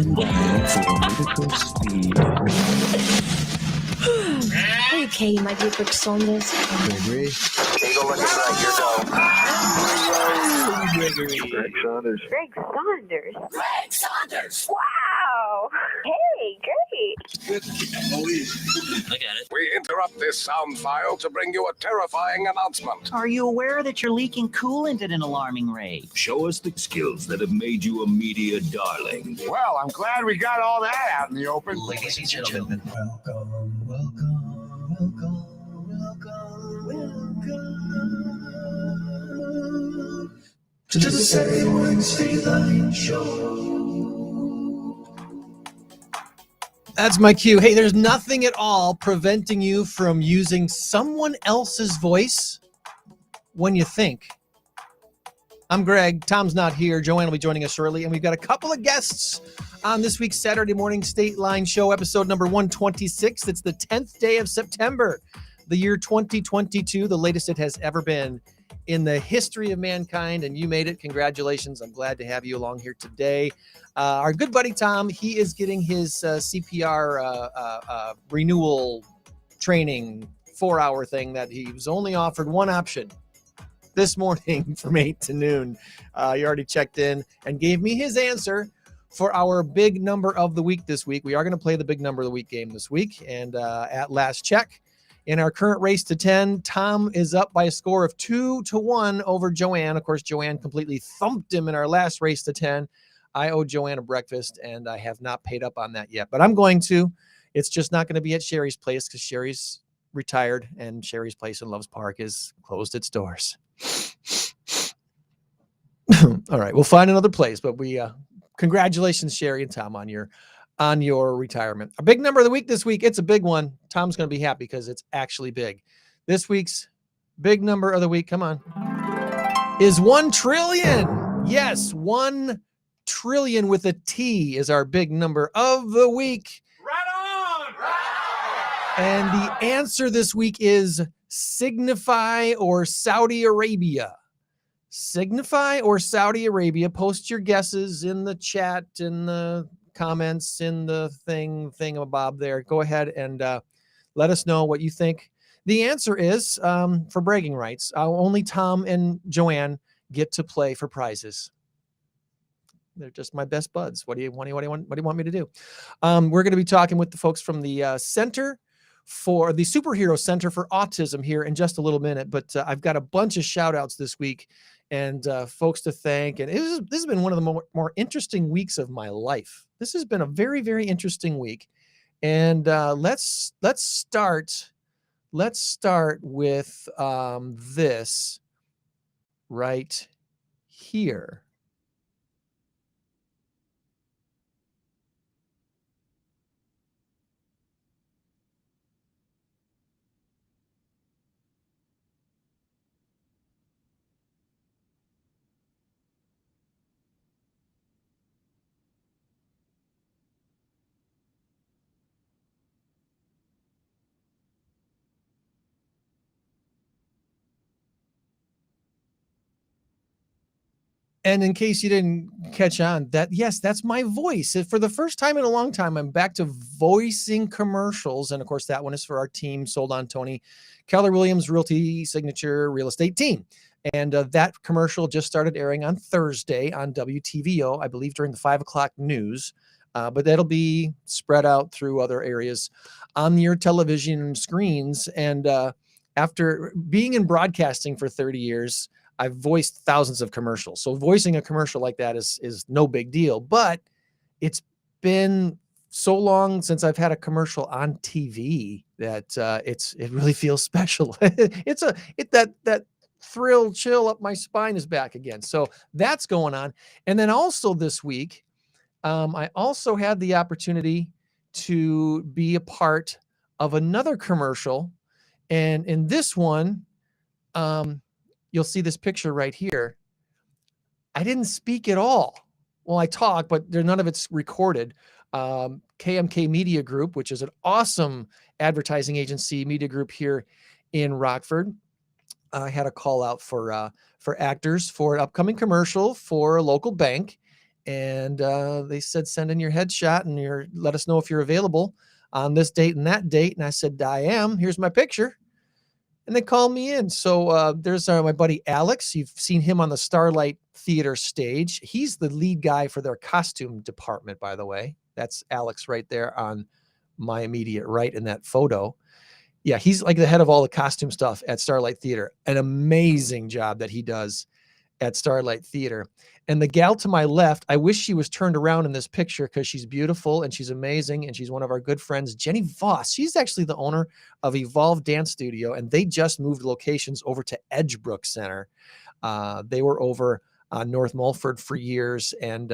Stand by for critical speed. Okay, my dear Greg Saunders. Gregory. Eagle looking right, your go. Gregory. Greg Saunders. Greg Saunders. Greg Saunders! Wow. Hey, great. Look at it. We interrupt this sound file to bring you a terrifying announcement. Are you aware that you're leaking coolant at an alarming rate? Show us the skills that have made you a media darling. Well, I'm glad we got all that out in the open. Ladies and gentlemen, Welcome to the Saturday Morning Stateline Show. That's my cue. Hey, there's nothing at all preventing you from using someone else's voice when you think. I'm Greg. Tom's not here. Joann will be joining us shortly, and we've got a couple of guests on this week's Saturday Morning Stateline Show, episode number 126. It's the 10th day of September, the year 2022, the latest it has ever been in the history of mankind, and you made it. Congratulations. I'm glad to have you along here today. Our good buddy Tom, he is getting his CPR renewal training 4-hour thing that he was only offered one option this morning from 8 to noon. He already checked in and gave me his answer for our big number of the week this week. We are going to play the big number of the week game this week, and at last check, in our current race to 10, Tom is up by a score of 2-1 over Joann. Of course, Joann completely thumped him in our last race to 10. I owe Joann a breakfast, and I have not paid up on that yet, but I'm going to. It's just not going to be at Sherry's place because Sherry's retired, and Sherry's place in Loves Park is closed its doors. All right, we'll find another place, but we congratulations, Sherry and Tom, on your retirement. A big number of the week this week. It's a big one. Tom's going to be happy because it's actually big. This week's big number of the week, come on, is 1 trillion. Yes, 1 trillion with a T is our big number of the week. Right on! Right on! And the answer this week is Signify or Saudi Arabia. Signify or Saudi Arabia. Post your guesses in the chat, in the comments, in the thingamabob there. Go ahead and let us know what you think. The answer is, for bragging rights, only Tom and Joann get to play for prizes. They're just my best buds. What do you want me to do? We're going to be talking with the folks from the Center for the Superhero Center for Autism here in just a little minute, but I've got a bunch of shout outs this week and folks to thank. And this has been one of the more interesting weeks of my life. This has been a very, very interesting week. And let's start with this right here. And in case you didn't catch on, that's my voice. For the first time in a long time, I'm back to voicing commercials. And of course, that one is for our team, Sold on Tony, Keller Williams Realty Signature Real Estate Team. And that commercial just started airing on Thursday on WTVO, I believe during the 5 o'clock news. But that'll be spread out through other areas on your television screens. And after being in broadcasting for 30 years, I've voiced thousands of commercials. So voicing a commercial like that is no big deal, but it's been so long since I've had a commercial on TV that it really feels special. That thrill chill up my spine is back again. So that's going on. And then also this week, I also had the opportunity to be a part of another commercial. And in this one, you'll see this picture right here. I didn't speak at all. Well, I talk, but none of it's recorded. KMK Media Group, which is an awesome advertising agency media group here in Rockford. I had a call out for actors for an upcoming commercial for a local bank. And they said, send in your headshot and let us know if you're available on this date and that date. And I said, I am. Here's my picture. And they called me in. So there's my buddy Alex. You've seen him on the Starlight Theater stage. He's the lead guy for their costume department, by the way. That's Alex right there on my immediate right in that photo. Yeah, he's like the head of all the costume stuff at Starlight Theater. An amazing job that he does at Starlight Theater. And the gal to my left, I wish she was turned around in this picture because she's beautiful and she's amazing. And she's one of our good friends, Jenny Voss. She's actually the owner of Evolve Dance Studio. And they just moved locations over to Edgebrook Center. They were over on North Mulford for years and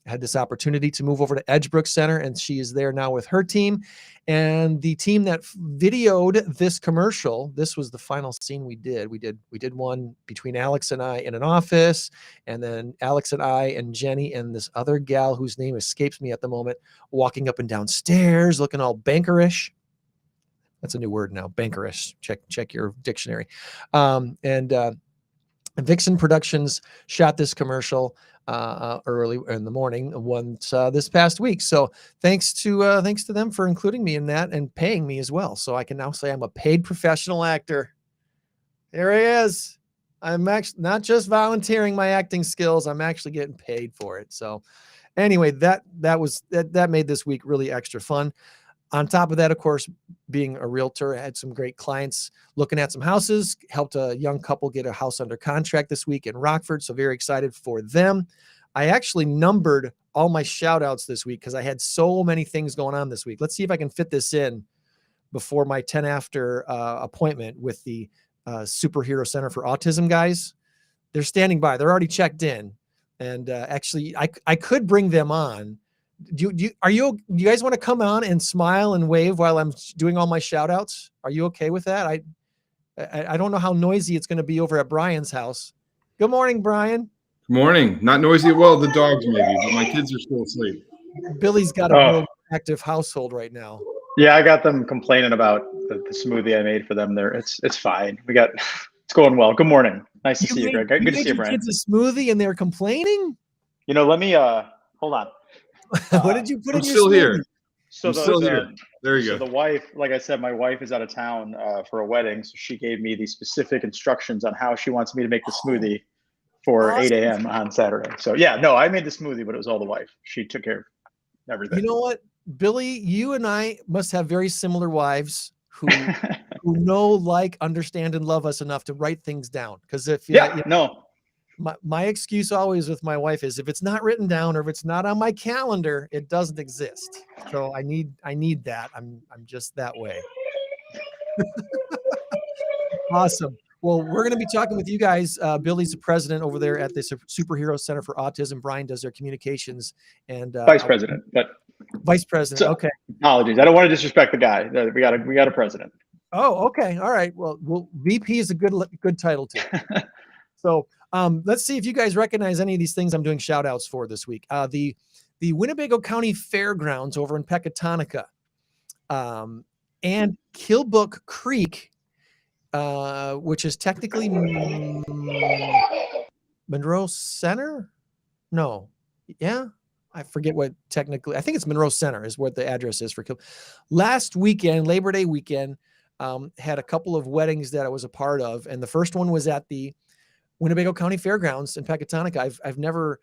had this opportunity to move over to Edgebrook Center. And she is there now with her team. And the team that videoed this commercial, this was the final scene we did. We did one between Alex and I in an office, and then Alex and I and Jenny and this other gal whose name escapes me at the moment, walking up and down stairs, looking all bankerish. That's a new word now, bankerish. Check your dictionary. Vixen Productions shot this commercial early in the morning once this past week. So thanks to them for including me in that and paying me as well. So I can now say I'm a paid professional actor. Here he is. I'm actually not just volunteering my acting skills. I'm actually getting paid for it. So anyway, that made this week really extra fun. On top of that, of course, being a realtor, I had some great clients looking at some houses, helped a young couple get a house under contract this week in Rockford. So very excited for them. I actually numbered all my shout outs this week because I had so many things going on this week. Let's see if I can fit this in before my 10 after appointment with the Superhero Center for Autism guys. They're standing by. They're already checked in. And actually, I could bring them on. Do you guys want to come on and smile and wave while I'm doing all my shout outs? Are you okay with that? I don't know how noisy it's going to be over at Brian's house. Good morning, Brian. Good morning. Not noisy. Well, the dogs maybe, but my kids are still asleep. Billy's got a real active household right now. Yeah, I got them complaining about the smoothie I made for them there. It's fine. It's going well. Good morning. Nice to see you, Greg. Good to see you, Brian. Kids a smoothie and they're complaining? Let me hold on. What did you put in your still smoothie? Here. I'm still here. There you go. So the wife, like I said, my wife is out of town for a wedding. So she gave me the specific instructions on how she wants me to make the smoothie for 8 a.m. on Saturday. So yeah, no, I made the smoothie, but it was all the wife. She took care of everything. You know what, Billy, you and I must have very similar wives who know, like, understand, and love us enough to write things down. Because my excuse always with my wife is if it's not written down or if it's not on my calendar, it doesn't exist. So I need that. I'm just that way. Awesome. Well, we're going to be talking with you guys. Billy's the president over there at the Superhero Center for Autism. Brian does their communications and vice president. Vice president. So, okay. Apologies. I don't want to disrespect the guy. We got a president. Oh, okay. All right. Well, VP is a good title too. So let's see if you guys recognize any of these things I'm doing shout outs for this week. The Winnebago County Fairgrounds over in Pecatonica and Killbuck Creek, which is technically Monroe Center. No. Yeah. I forget what technically, I think it's Monroe Center is what the address is for last weekend, Labor Day weekend, had a couple of weddings that I was a part of. And the first one was at the Winnebago County Fairgrounds in Pecatonica. I've never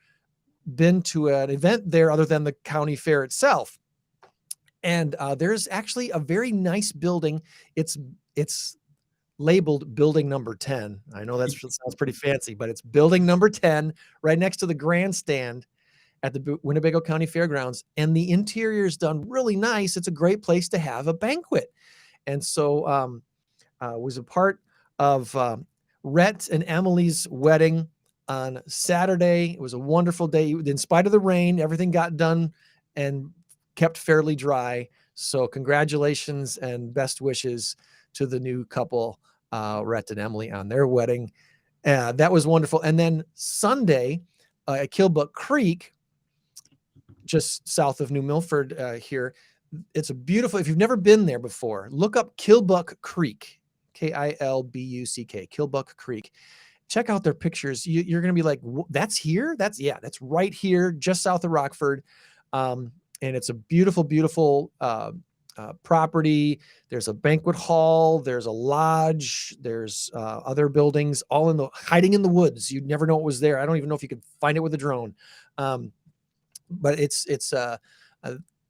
been to an event there other than the county fair itself. And there's actually a very nice building. It's labeled building number 10. I know that sounds pretty fancy, but it's building number 10 right next to the grandstand at the Winnebago County Fairgrounds. And the interior is done really nice. It's a great place to have a banquet. And so was a part of Rhett and Emily's wedding on Saturday. It was a wonderful day. In spite of the rain, everything got done and kept fairly dry. So congratulations and best wishes to the new couple, Rhett and Emily, on their wedding. That was wonderful. And then Sunday at Killbuck Creek, just south of New Milford here, it's a beautiful, if you've never been there before, look up Killbuck Creek, Kilbuck, Killbuck Creek. check out their pictures. You're going to be like, that's here. That's right here, just south of Rockford. And it's a beautiful, beautiful, property. There's a banquet hall, there's a lodge, there's other buildings, all hiding in the woods. You'd never know it was there. I don't even know if you could find it with a drone. But it's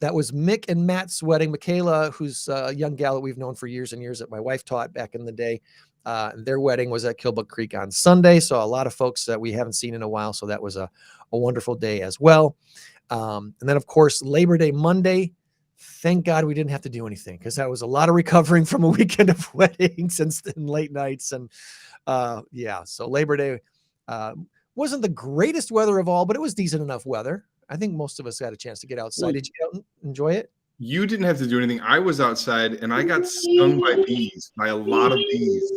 that was Mick and Matt's wedding. Michaela, who's a young gal that we've known for years and years, that my wife taught back in the day. Their wedding was at Killbuck Creek on Sunday. So a lot of folks that we haven't seen in a while. So that was a wonderful day as well. And then of course, Labor Day Monday, thank God we didn't have to do anything, because that was a lot of recovering from a weekend of weddings and late nights. And so Labor Day wasn't the greatest weather of all, but it was decent enough weather. I think most of us got a chance to get outside. Did you get out and enjoy it? You didn't have to do anything. I was outside and I got stung by bees, by a lot of bees.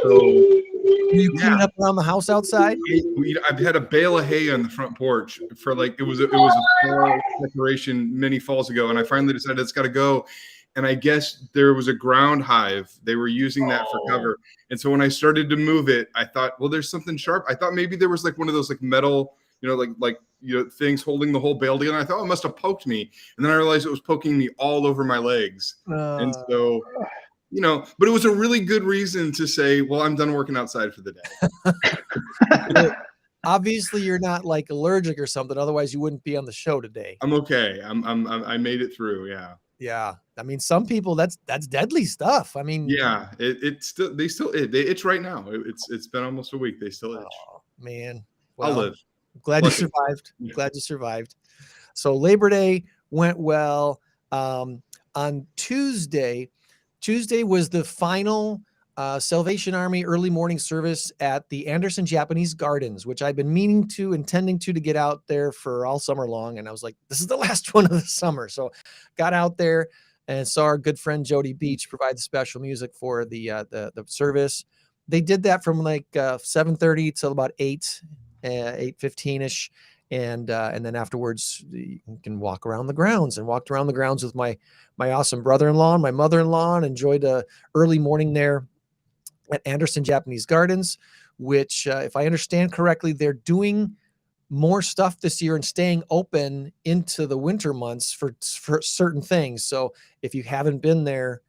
So you clean up around the house outside? I've had a bale of hay on the front porch for it was a fall decoration many falls ago, and I finally decided it's got to go. And I guess there was a ground hive. They were using that for cover. And so when I started to move it, I thought, well, there's something sharp. I thought maybe there was like one of those like metal, things holding the whole bale together. I thought it must have poked me. And then I realized it was poking me all over my legs. And so, but it was a really good reason to say, well, I'm done working outside for the day. Obviously you're not like allergic or something. Otherwise you wouldn't be on the show today. I'm okay. I made it through. Yeah. Yeah. I mean, some people that's deadly stuff. I mean, yeah, they still itch right now. It's been almost a week. They still itch. Oh, man. Well, I'll live. Glad you survived. Yeah. Glad you survived. So Labor Day went well. On Tuesday was the final Salvation Army early morning service at the Anderson Japanese Gardens, which I've been intending to get out there for all summer long. And I was like, this is the last one of the summer. So got out there and saw our good friend Jody Beach provide the special music for the service. They did that from like 7:30 till about 8:15ish. And then afterwards you can walk around the grounds, and walked around the grounds with my awesome brother-in-law and my mother-in-law, and enjoyed a early morning there at Anderson Japanese Gardens, which if I understand correctly, they're doing more stuff this year and staying open into the winter months for certain things. So if you haven't been there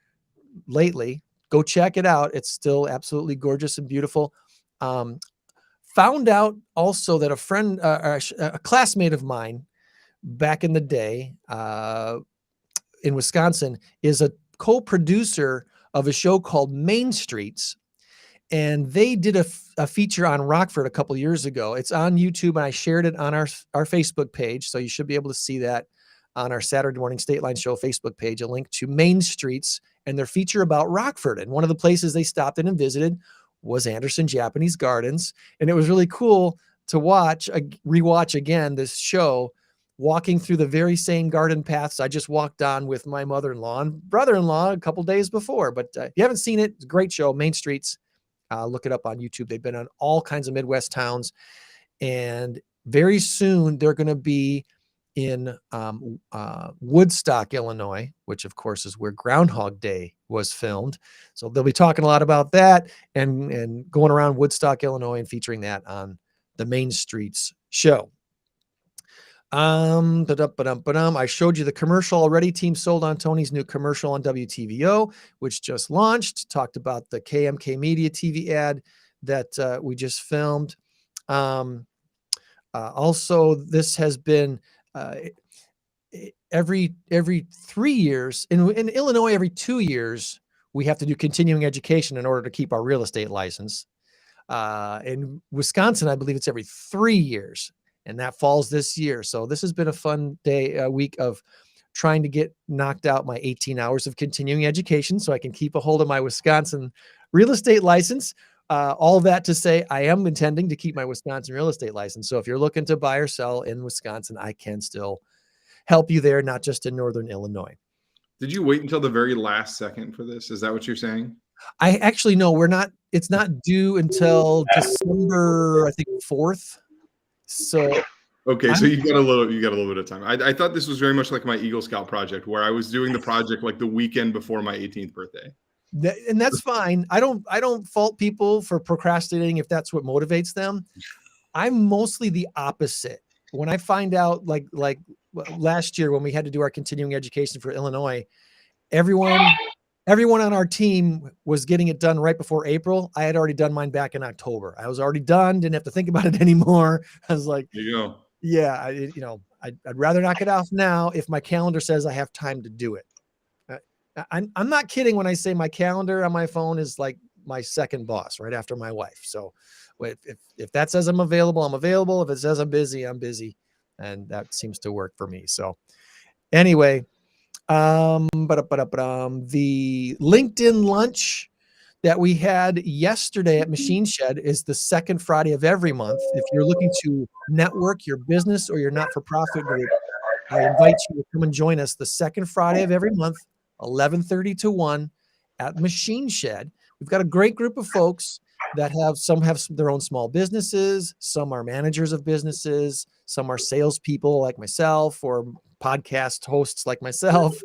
lately, go check it out. It's still absolutely gorgeous and beautiful. Found out also that a friend, a classmate of mine back in the day in Wisconsin, is a co-producer of a show called Main Streets. And they did a feature on Rockford a couple years ago. It's on YouTube, and I shared it on our Facebook page. So you should be able to see that on our Saturday Morning Stateline Show Facebook page, a link to Main Streets and their feature about Rockford. And one of the places they stopped in and visited was Anderson Japanese Gardens. And it was really cool to rewatch again this show, walking through the very same garden paths I just walked on with my mother-in-law and brother-in-law a couple days before. But if you haven't seen it, it's a great show, Main Streets. Look it up on YouTube. They've been on all kinds of Midwest towns. And very soon they're going to be in Woodstock, Illinois, which of course is where Groundhog Day was filmed. So they'll be talking a lot about that and going around Woodstock, Illinois, and featuring that on the Main Streets show. I showed you the commercial already. Team sold on Tony's new commercial on WTVO, which just launched. Talked about the KMK Media TV ad that we just filmed. Also, this has been every 3 years in Illinois. Every 2 years, we have to do continuing education in order to keep our real estate license. In Wisconsin, I believe it's every 3 years. And that falls this year. So this has been a fun week of trying to get knocked out my 18 hours of continuing education so I can keep a hold of my Wisconsin real estate license. All that to say, I am intending to keep my Wisconsin real estate license. So if you're looking to buy or sell in Wisconsin, I can still help you there, not just in Northern Illinois. Did you wait until the very last second for this? Is that what you're saying? I actually, no, it's not due until December, I think 4th. So okay, so you got a little bit of time. I thought this was very much like my Eagle Scout project, where I was doing the project like the weekend before my 18th birthday. And that's fine. I don't fault people for procrastinating if that's what motivates them. I'm mostly the opposite. When I find out, like last year when we had to do our continuing education for Illinois, everyone on our team was getting it done right before April. I had already done mine back in October. I was already done. Didn't have to think about it anymore. I was like, There you go. yeah, I'd rather knock it off now if my calendar says I have time to do it. I'm not kidding when I say my calendar on my phone is like my second boss right after my wife. So if that says I'm available, I'm available. If it says I'm busy, I'm busy. And that seems to work for me. So anyway, the LinkedIn lunch that we had yesterday at Machine Shed is the second Friday of every month. If you're looking to network your business or your not-for-profit group, I invite you to come and join us the second Friday of every month, 11:30 to 1 at Machine Shed. We've got a great group of folks that have their own small businesses. Some are managers of businesses. Some are salespeople like myself or podcast hosts like myself.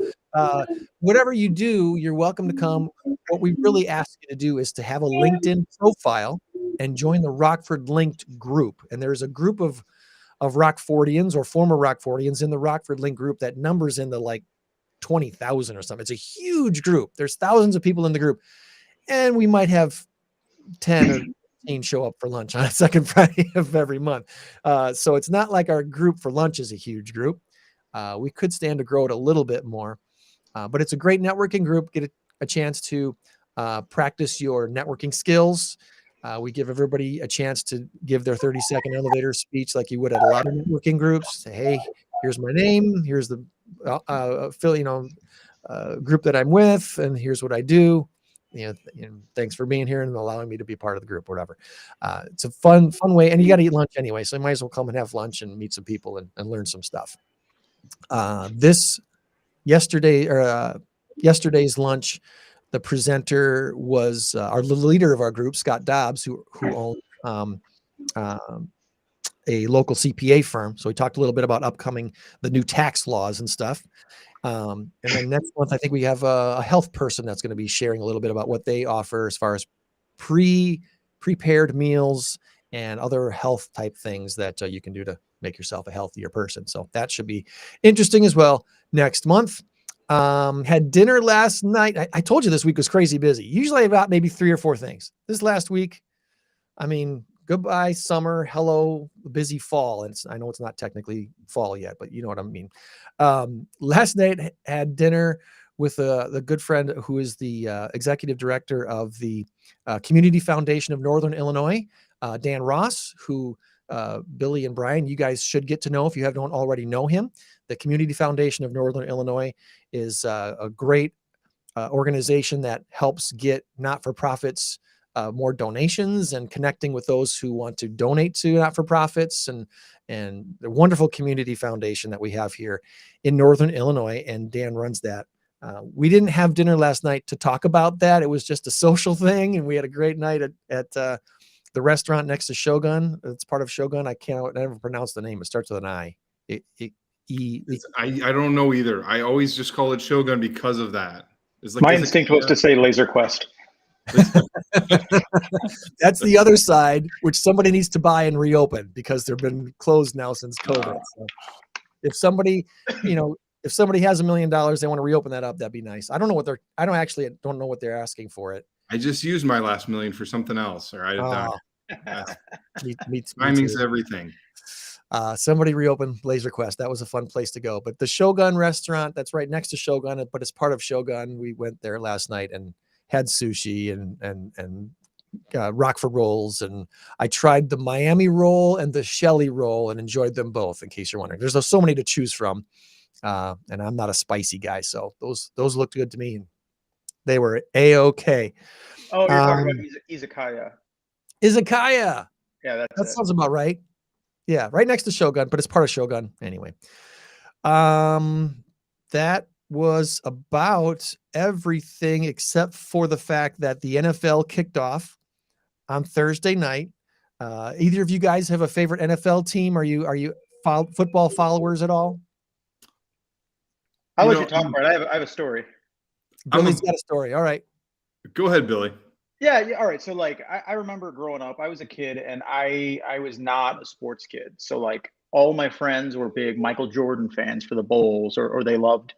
Whatever you do, you're welcome to come. What we really ask you to do is to have a LinkedIn profile and join the Rockford Linked group. And there's a group of Rockfordians or former Rockfordians in the Rockford Link group that numbers in the like 20,000 or something. It's a huge group. There's thousands of people in the group. And we might have 10 or 15 show up for lunch on a second Friday of every month. So it's not like our group for lunch is a huge group. We could stand to grow it a little bit more, but it's a great networking group. Get a chance to practice your networking skills. We give everybody a chance to give their 30-second elevator speech like you would at a lot of networking groups. Say, hey, here's my name. Here's the group that I'm with, and here's what I do. Thanks for being here and allowing me to be part of the group, whatever. It's a fun way, and you got to eat lunch anyway, so you might as well come and have lunch and meet some people and learn some stuff. Yesterday's lunch, the presenter was our leader of our group, Scott Dobbs, who owns a local CPA firm. So we talked a little bit about the new tax laws and stuff. And then next month, I think we have a health person that's going to be sharing a little bit about what they offer as far as prepared meals and other health type things that you can do to make yourself a healthier person. So that should be interesting as well next month. Had dinner last night. I told you this week was crazy busy. Usually about maybe 3 or 4 things. This last week, goodbye summer, hello busy fall. And I know it's not technically fall yet, but you know what I mean. Last night had dinner with the good friend who is the executive director of the Community Foundation of Northern Illinois, Dan Ross, who Billy and Brian, you guys should get to know if you don't already know him. The Community Foundation of Northern Illinois is a great organization that helps get not-for-profits more donations and connecting with those who want to donate to not-for-profits, and the wonderful community foundation that we have here in Northern Illinois, and Dan runs that. We didn't have dinner last night to talk about that. It was just a social thing, and we had a great night at the restaurant next to Shogun. It's part of Shogun. I never pronounce the name. It starts with an I. I don't know either. I always just call it Shogun because of that. My instinct was to say Laser Quest. That's the other side, which somebody needs to buy and reopen because they've been closed now since COVID. So if somebody has $1 million, they want to reopen that up, that'd be nice. I don't know what they're asking for it. I just used my last $1 million for something else, or timing's everything. Somebody reopened Laser Quest. That was a fun place to go. But the Shogun restaurant that's right next to Shogun, but it's part of Shogun. We went there last night and had sushi and Rockford rolls, and I tried the Miami roll and the Shelly roll and enjoyed them both. In case you're wondering, there's so many to choose from, and I'm not a spicy guy, so those looked good to me, and they were a-okay. Oh, you're talking about izakaya. Izakaya. Yeah, that sounds about right. Yeah, right next to Shogun, but it's part of Shogun anyway. That was about everything except for the fact that the NFL kicked off on Thursday night. Either of you guys have a favorite NFL team? Are you football followers at all? I'll let you talk about it. I have a story. Billy's got a story. All right. Go ahead, Billy. Yeah. All right. So like, I remember growing up, I was a kid and I was not a sports kid. So like all my friends were big Michael Jordan fans for the Bulls, or they loved,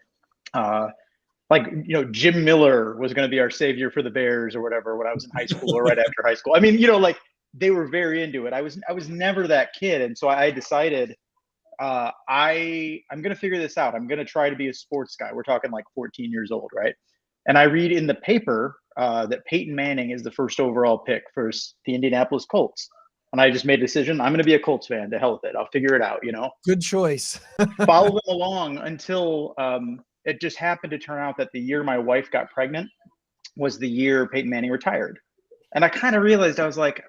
like, Jim Miller was going to be our savior for the Bears or whatever when I was in high school or right after high school. I mean, like they were very into it. I was never that kid. And so I decided, I'm going to figure this out. I'm going to try to be a sports guy. We're talking like 14 years old, right? And I read in the paper that Peyton Manning is the first overall pick for the Indianapolis Colts. And I just made a decision. I'm going to be a Colts fan. To hell with it. I'll figure it out, Good choice. Follow them along until it just happened to turn out that the year my wife got pregnant was the year Peyton Manning retired. And I kind of realized, I was like,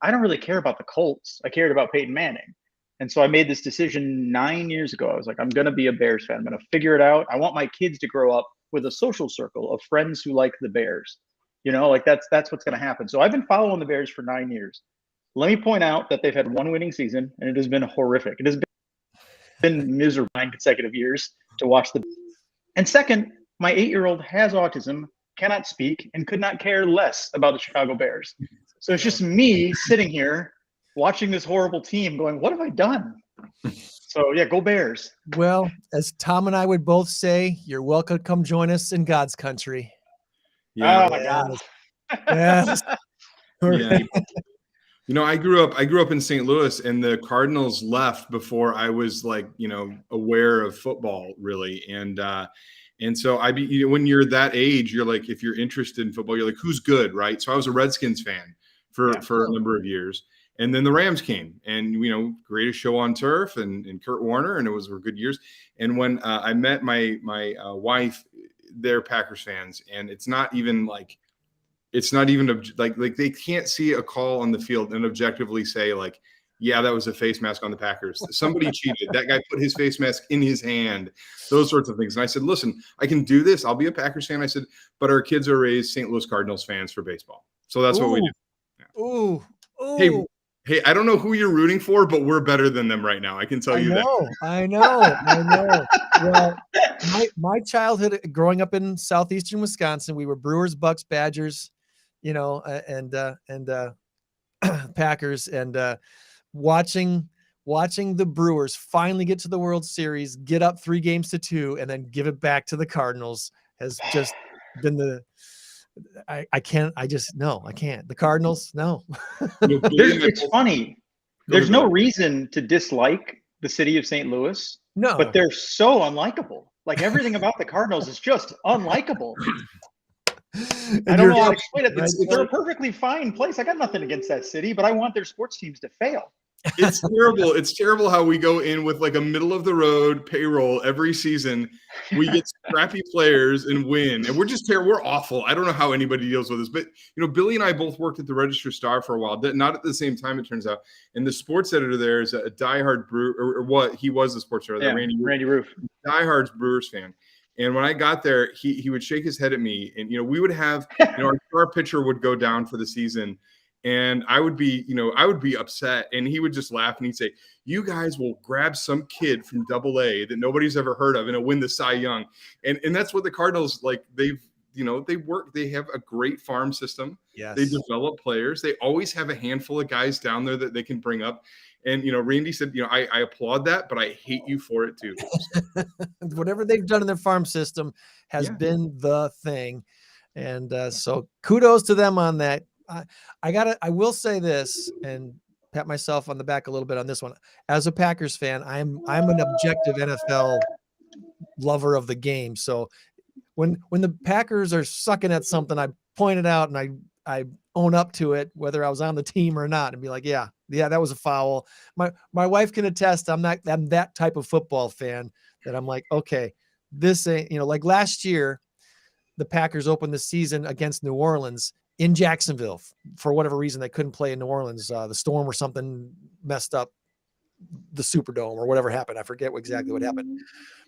I don't really care about the Colts. I cared about Peyton Manning. And so I made this decision 9 years ago. I was like, I'm going to be a Bears fan. I'm going to figure it out. I want my kids to grow up with a social circle of friends who like the Bears. Like that's what's going to happen. So I've been following the Bears for 9 years. Let me point out that they've had one winning season, and it has been horrific. It has been miserable 9 consecutive years to watch the. And second, my 8-year-old has autism, cannot speak, and could not care less about the Chicago Bears. So it's just me sitting here watching this horrible team going, what have I done? So yeah, go Bears. Well, as Tom and I would both say, you're welcome to come join us in God's country. Yeah. Oh my God. Yes. Yeah. I grew up in St. Louis, and the Cardinals left before I was like, aware of football really. And so when you're that age, you're like, if you're interested in football, you're like, who's good, right? So I was a Redskins fan for a number of years. And then the Rams came, and, greatest show on turf and Kurt Warner, and were good years. And when I met my wife, they're Packers fans, and it's not even like they can't see a call on the field and objectively say like, yeah, that was a face mask on the Packers. Somebody cheated. That guy put his face mask in his hand, those sorts of things. And I said, listen, I can do this. I'll be a Packers fan. I said, but our kids are raised St. Louis Cardinals fans for baseball. So that's what we do. Yeah. Ooh. Hey, I don't know who you're rooting for, but we're better than them right now. I can tell you that. I know. Well, my childhood growing up in southeastern Wisconsin, we were Brewers, Bucks, Badgers, and Packers, and watching the Brewers finally get to the World Series, get up 3-2, and then give it back to the Cardinals has just been I can't. The Cardinals, no. It's funny. There's no reason to dislike the city of St. Louis. No. But they're so unlikable. Like everything about the Cardinals is just unlikable. I don't know how to explain it. They're a perfectly fine place. I got nothing against that city, but I want their sports teams to fail. It's terrible. It's terrible how we go in with like a middle of the road payroll every season. We get scrappy players and win, and we're just terrible. We're awful. I don't know how anybody deals with this, but Billy and I both worked at the Register Star for a while. Not at the same time, it turns out. And the sports editor there is a diehard Brewer, or what he was the sports editor. Yeah, Randy Roof, diehard Brewers fan. And when I got there, he would shake his head at me, and we would have our star pitcher would go down for the season. And I would be upset, and he would just laugh and he'd say, "You guys will grab some kid from AA that nobody's ever heard of, and he'll win the Cy Young." And that's what the Cardinals like. They have a great farm system. Yes. They develop players. They always have a handful of guys down there that they can bring up. And Randy said, I applaud that, but I hate you for it too. Whatever they've done in their farm system has been the thing, and so kudos to them on that. I will say this and pat myself on the back a little bit on this one. As a Packers fan, I'm an objective NFL lover of the game. So when the Packers are sucking at something, I point it out and I own up to it, whether I was on the team or not, and be like, yeah, that was a foul. My wife can attest. I'm that type of football fan that I'm like, okay, this ain't, like last year, the Packers opened the season against New Orleans in Jacksonville. For whatever reason, they couldn't play in New Orleans. The storm or something messed up the Superdome or whatever happened. I forget exactly what happened.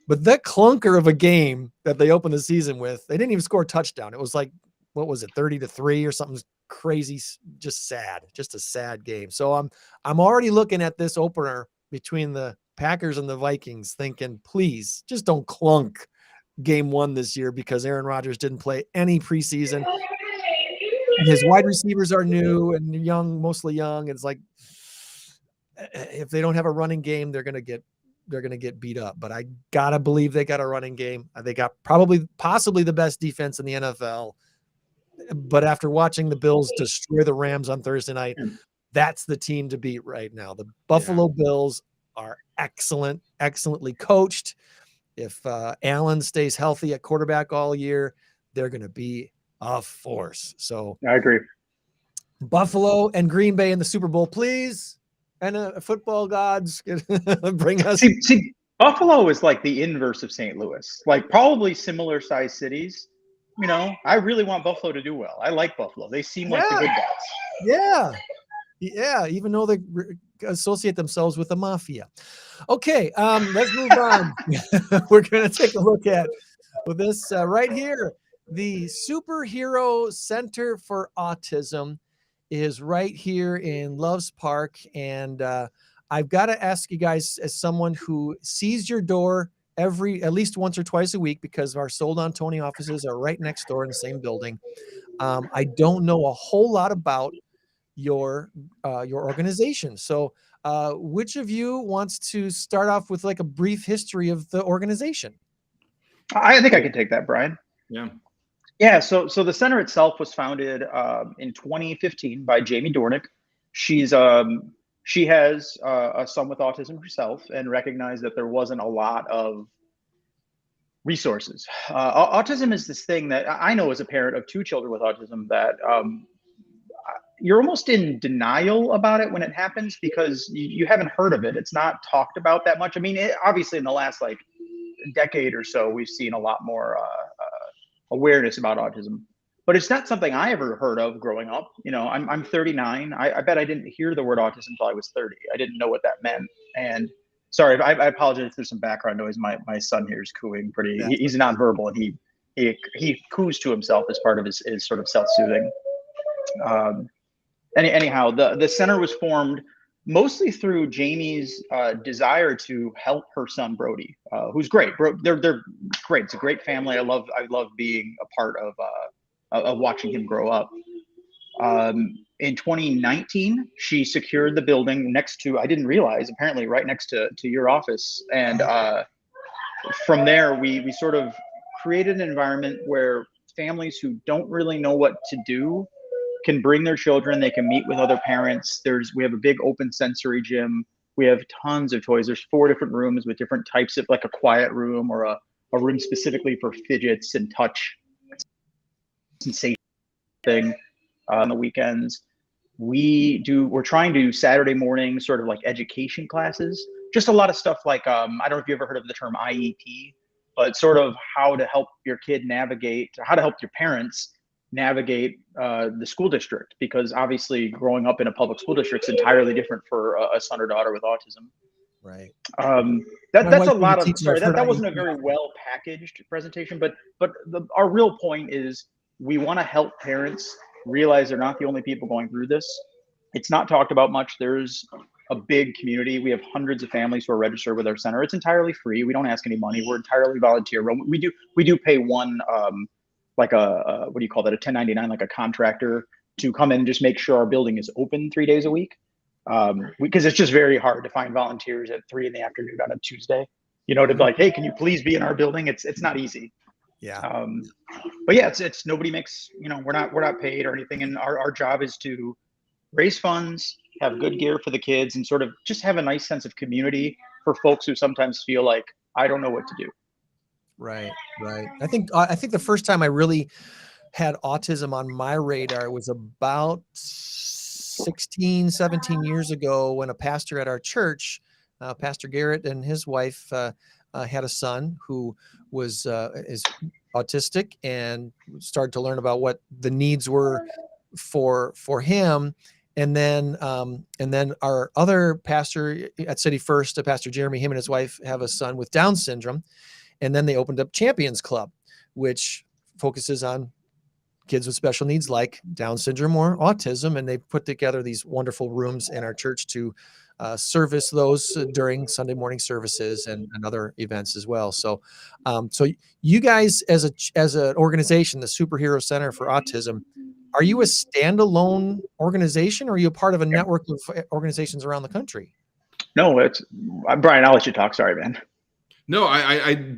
But that clunker of a game that they opened the season with, they didn't even score a touchdown. It was like, what was it, 30-3 or something crazy, just a sad game. So I'm already looking at this opener between the Packers and the Vikings thinking, please just don't clunk game one this year, because Aaron Rodgers didn't play any preseason. his wide receivers are new and young, mostly young. It's like, if they don't have a running game, they're going to get beat up, but I got to believe they got a running game. They got possibly the best defense in the NFL. But after watching the Bills destroy the Rams on Thursday night, that's the team to beat right now. The Buffalo Bills are excellently coached. If Allen stays healthy at quarterback all year, they're going to be a force. So I agree. Buffalo and Green Bay in the Super Bowl, please. And football gods bring us. See, Buffalo is like the inverse of St. Louis, like probably similar sized cities. You know, I really want Buffalo to do well. I like Buffalo. They seem like the good guys. Yeah. Even though they associate themselves with the mafia. Okay, let's move on. We're going to take a look at this right here. The Superhero Center for Autism is right here in Loves Park. And I've got to ask you guys, as someone who sees your door at least once or twice a week, because our Sold on Tony offices are right next door in the same building. I don't know a whole lot about your organization. So which of you wants to start off with like a brief history of the organization? I think I can take that, Brian. Yeah. So the center itself was founded in 2015 by Jamie Dornick. She has a son with autism herself, and recognized that there wasn't a lot of resources. Autism is this thing that I know as a parent of 2 children with autism, that you're almost in denial about it when it happens, because you haven't heard of it. It's not talked about that much. I mean, obviously in the last like decade or so, we've seen a lot more awareness about autism, but it's not something I ever heard of growing up. You know, I'm 39. I bet I didn't hear the word autism until I was 30. I didn't know what that meant. And sorry, I apologize if there's some background noise. My son here is cooing pretty. Yeah. He's nonverbal, and he coos to himself as part of his sort of self-soothing. Anyhow, the center was formed mostly through Jamie's desire to help her son Brody, who's great. They're great. It's a great family. I love being a part of watching him grow up. In 2019, she secured the building next to, I didn't realize, apparently right next to your office. And from there, we sort of created an environment where families who don't really know what to do can bring their children. They can meet with other parents. We have a big open sensory gym. We have tons of toys. There's 4 different rooms with different types of, like a quiet room, or a room specifically for fidgets and touch sensation thing on the weekends. We're trying to do Saturday morning sort of like education classes. Just a lot of stuff like, I don't know if you ever heard of the term IEP, but sort of how to help your kid navigate, how to help your parents navigate the school district, because obviously growing up in a public school district is entirely different for a son or daughter with autism. Right. That's a lot of, sorry, that wasn't a very well packaged presentation, but our real point is we want to help parents realize they're not the only people going through this. It's not talked about much. There's a big community. We have hundreds of families who are registered with our center. It's entirely free. We don't ask any money. We're entirely volunteer. We do pay one, like a what do you call that? A 1099, like a contractor, to come in and just make sure our building is open 3 days a week. Because it's just very hard to find volunteers at 3 PM on a Tuesday, you know, to be like, hey, can you please be in our building? It's not easy. Yeah. But yeah, it's nobody makes, you know, we're not paid or anything. And our job is to raise funds, have good gear for the kids, and sort of just have a nice sense of community for folks who sometimes feel like, I don't know what to do. Right. I think the first time I really had autism on my radar was about 16, 17 years ago, when a pastor at our church, Pastor Garrett, and his wife had a son who is autistic, and started to learn about what the needs were for him. And then our other pastor at City First, Pastor Jeremy, him and his wife have a son with Down syndrome. And then they opened up Champions Club, which focuses on kids with special needs like Down syndrome or autism. And they put together these wonderful rooms in our church to service those during Sunday morning services and other events as well. So you guys as an organization, the Superhero Center for Autism, Are you a standalone organization, or are you a part of a network of organizations around the country? No, it's Brian. I'll let you talk. Sorry, man. No,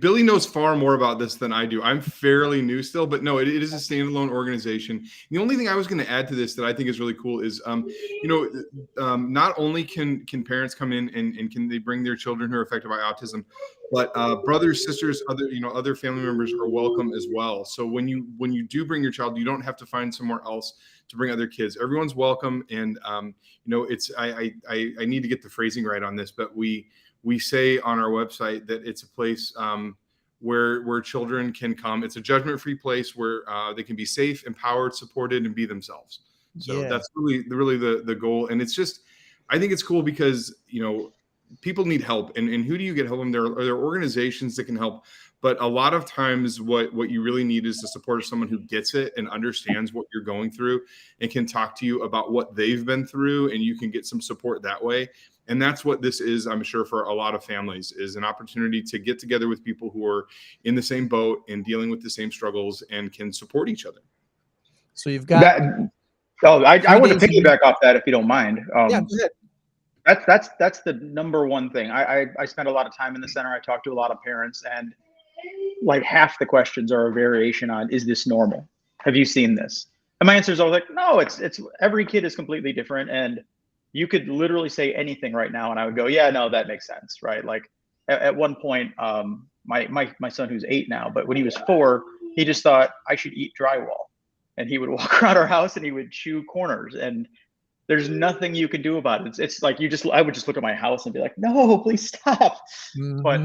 Billy knows far more about this than I do. I'm fairly new still, but no, it is a standalone organization. The only thing I was going to add to this that I think is really cool is, not only can parents come in and can they bring their children who are affected by autism, but brothers, sisters, other family members are welcome as well. So when you do bring your child, you don't have to find somewhere else to bring other kids. Everyone's welcome, and it's I need to get the phrasing right on this, but we say on our website that it's a place where children can come. It's a judgment-free place where they can be safe, empowered, supported, and be themselves. So that's really the goal. And it's just, I think it's cool because, people need help. And who do you get help from? There are organizations that can help. But a lot of times what you really need is the support of someone who gets it and understands what you're going through and can talk to you about what they've been through, and you can get some support that way. And that's what this is, I'm sure, for a lot of families, is an opportunity to get together with people who are in the same boat and dealing with the same struggles and can support each other. So you've got that. I want to piggyback off that, if you don't mind. Yeah, go ahead. That's the number one thing. I spend a lot of time in the center. I talk to a lot of parents, and like half the questions are a variation on, is this normal? Have you seen this? And my answer is always like, no, it's every kid is completely different. And you could literally say anything right now, and I would go, yeah, no, that makes sense, right? Like at one point, my son, who's 8 now, but when he was 4, he just thought I should eat drywall, and he would walk around our house and he would chew corners, and there's nothing you can do about it. It's like I would just look at my house and be like, no, please stop. Mm-hmm. But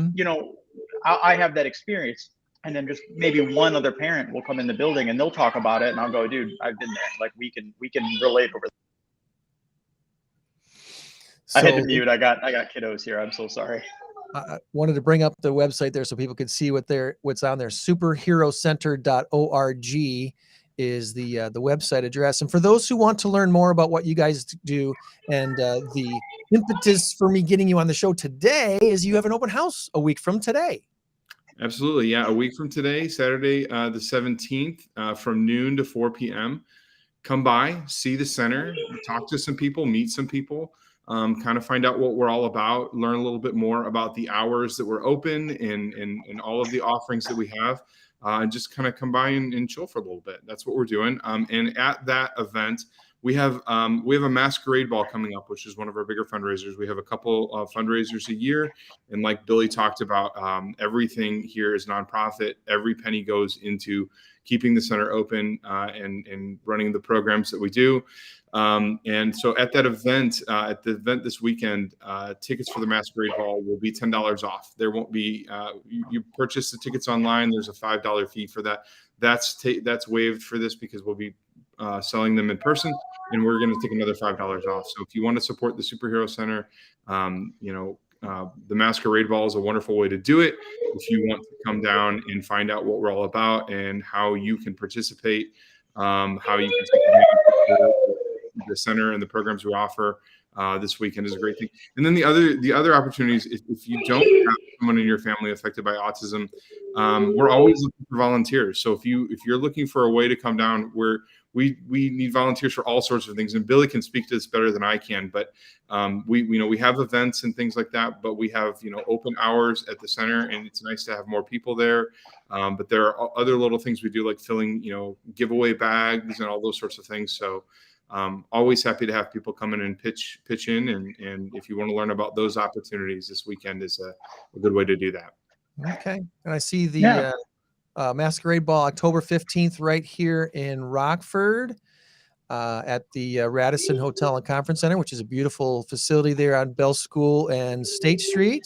I have that experience, and then just maybe one other parent will come in the building and they'll talk about it, and I'll go, dude, I've been there. Like we can relate over. So, I had to mute. I got kiddos here. I'm so sorry. I wanted to bring up the website there so people could see what's on there. Superherocenter.org is the website address. And for those who want to learn more about what you guys do, and the impetus for me getting you on the show today is you have an open house a week from today. Absolutely. Yeah. A week from today, Saturday, the 17th, from noon to 4 p.m. Come by, see the center, talk to some people, meet some people. Kind of find out what we're all about, learn a little bit more about the hours that we're open and all of the offerings that we have, and just kind of come by and chill for a little bit. That's what we're doing. And at that event, we have a masquerade ball coming up, which is one of our bigger fundraisers. We have a couple of fundraisers a year. And like Billy talked about, everything here is nonprofit. Every penny goes into keeping the center open and running the programs that we do. And so at that event, at the event this weekend, tickets for the masquerade ball will be $10 off. There won't be, you purchase the tickets online. There's a $5 fee for that. That's waived for this because we'll be selling them in person, and we're going to take another $5 off. So if you want to support the Superhero Center, the masquerade ball is a wonderful way to do it. If you want to come down and find out what we're all about and how you can participate, how you can take advantage of the center and the programs we offer, this weekend is a great thing. And then the other opportunities, if you don't have someone in your family affected by autism, we're always looking for volunteers. So if you're looking for a way to come down, we need volunteers for all sorts of things. And Billy can speak to this better than I can, but we have events and things like that, but we have open hours at the center, and it's nice to have more people there. But there are other little things we do, like filling giveaway bags and all those sorts of things. So always happy to have people come in and pitch in, and if you want to learn about those opportunities, this weekend is a good way to do that. Okay. And I see the masquerade ball October 15th right here in Rockford at the Radisson Hotel and Conference Center, which is a beautiful facility there on Bell School and State Street.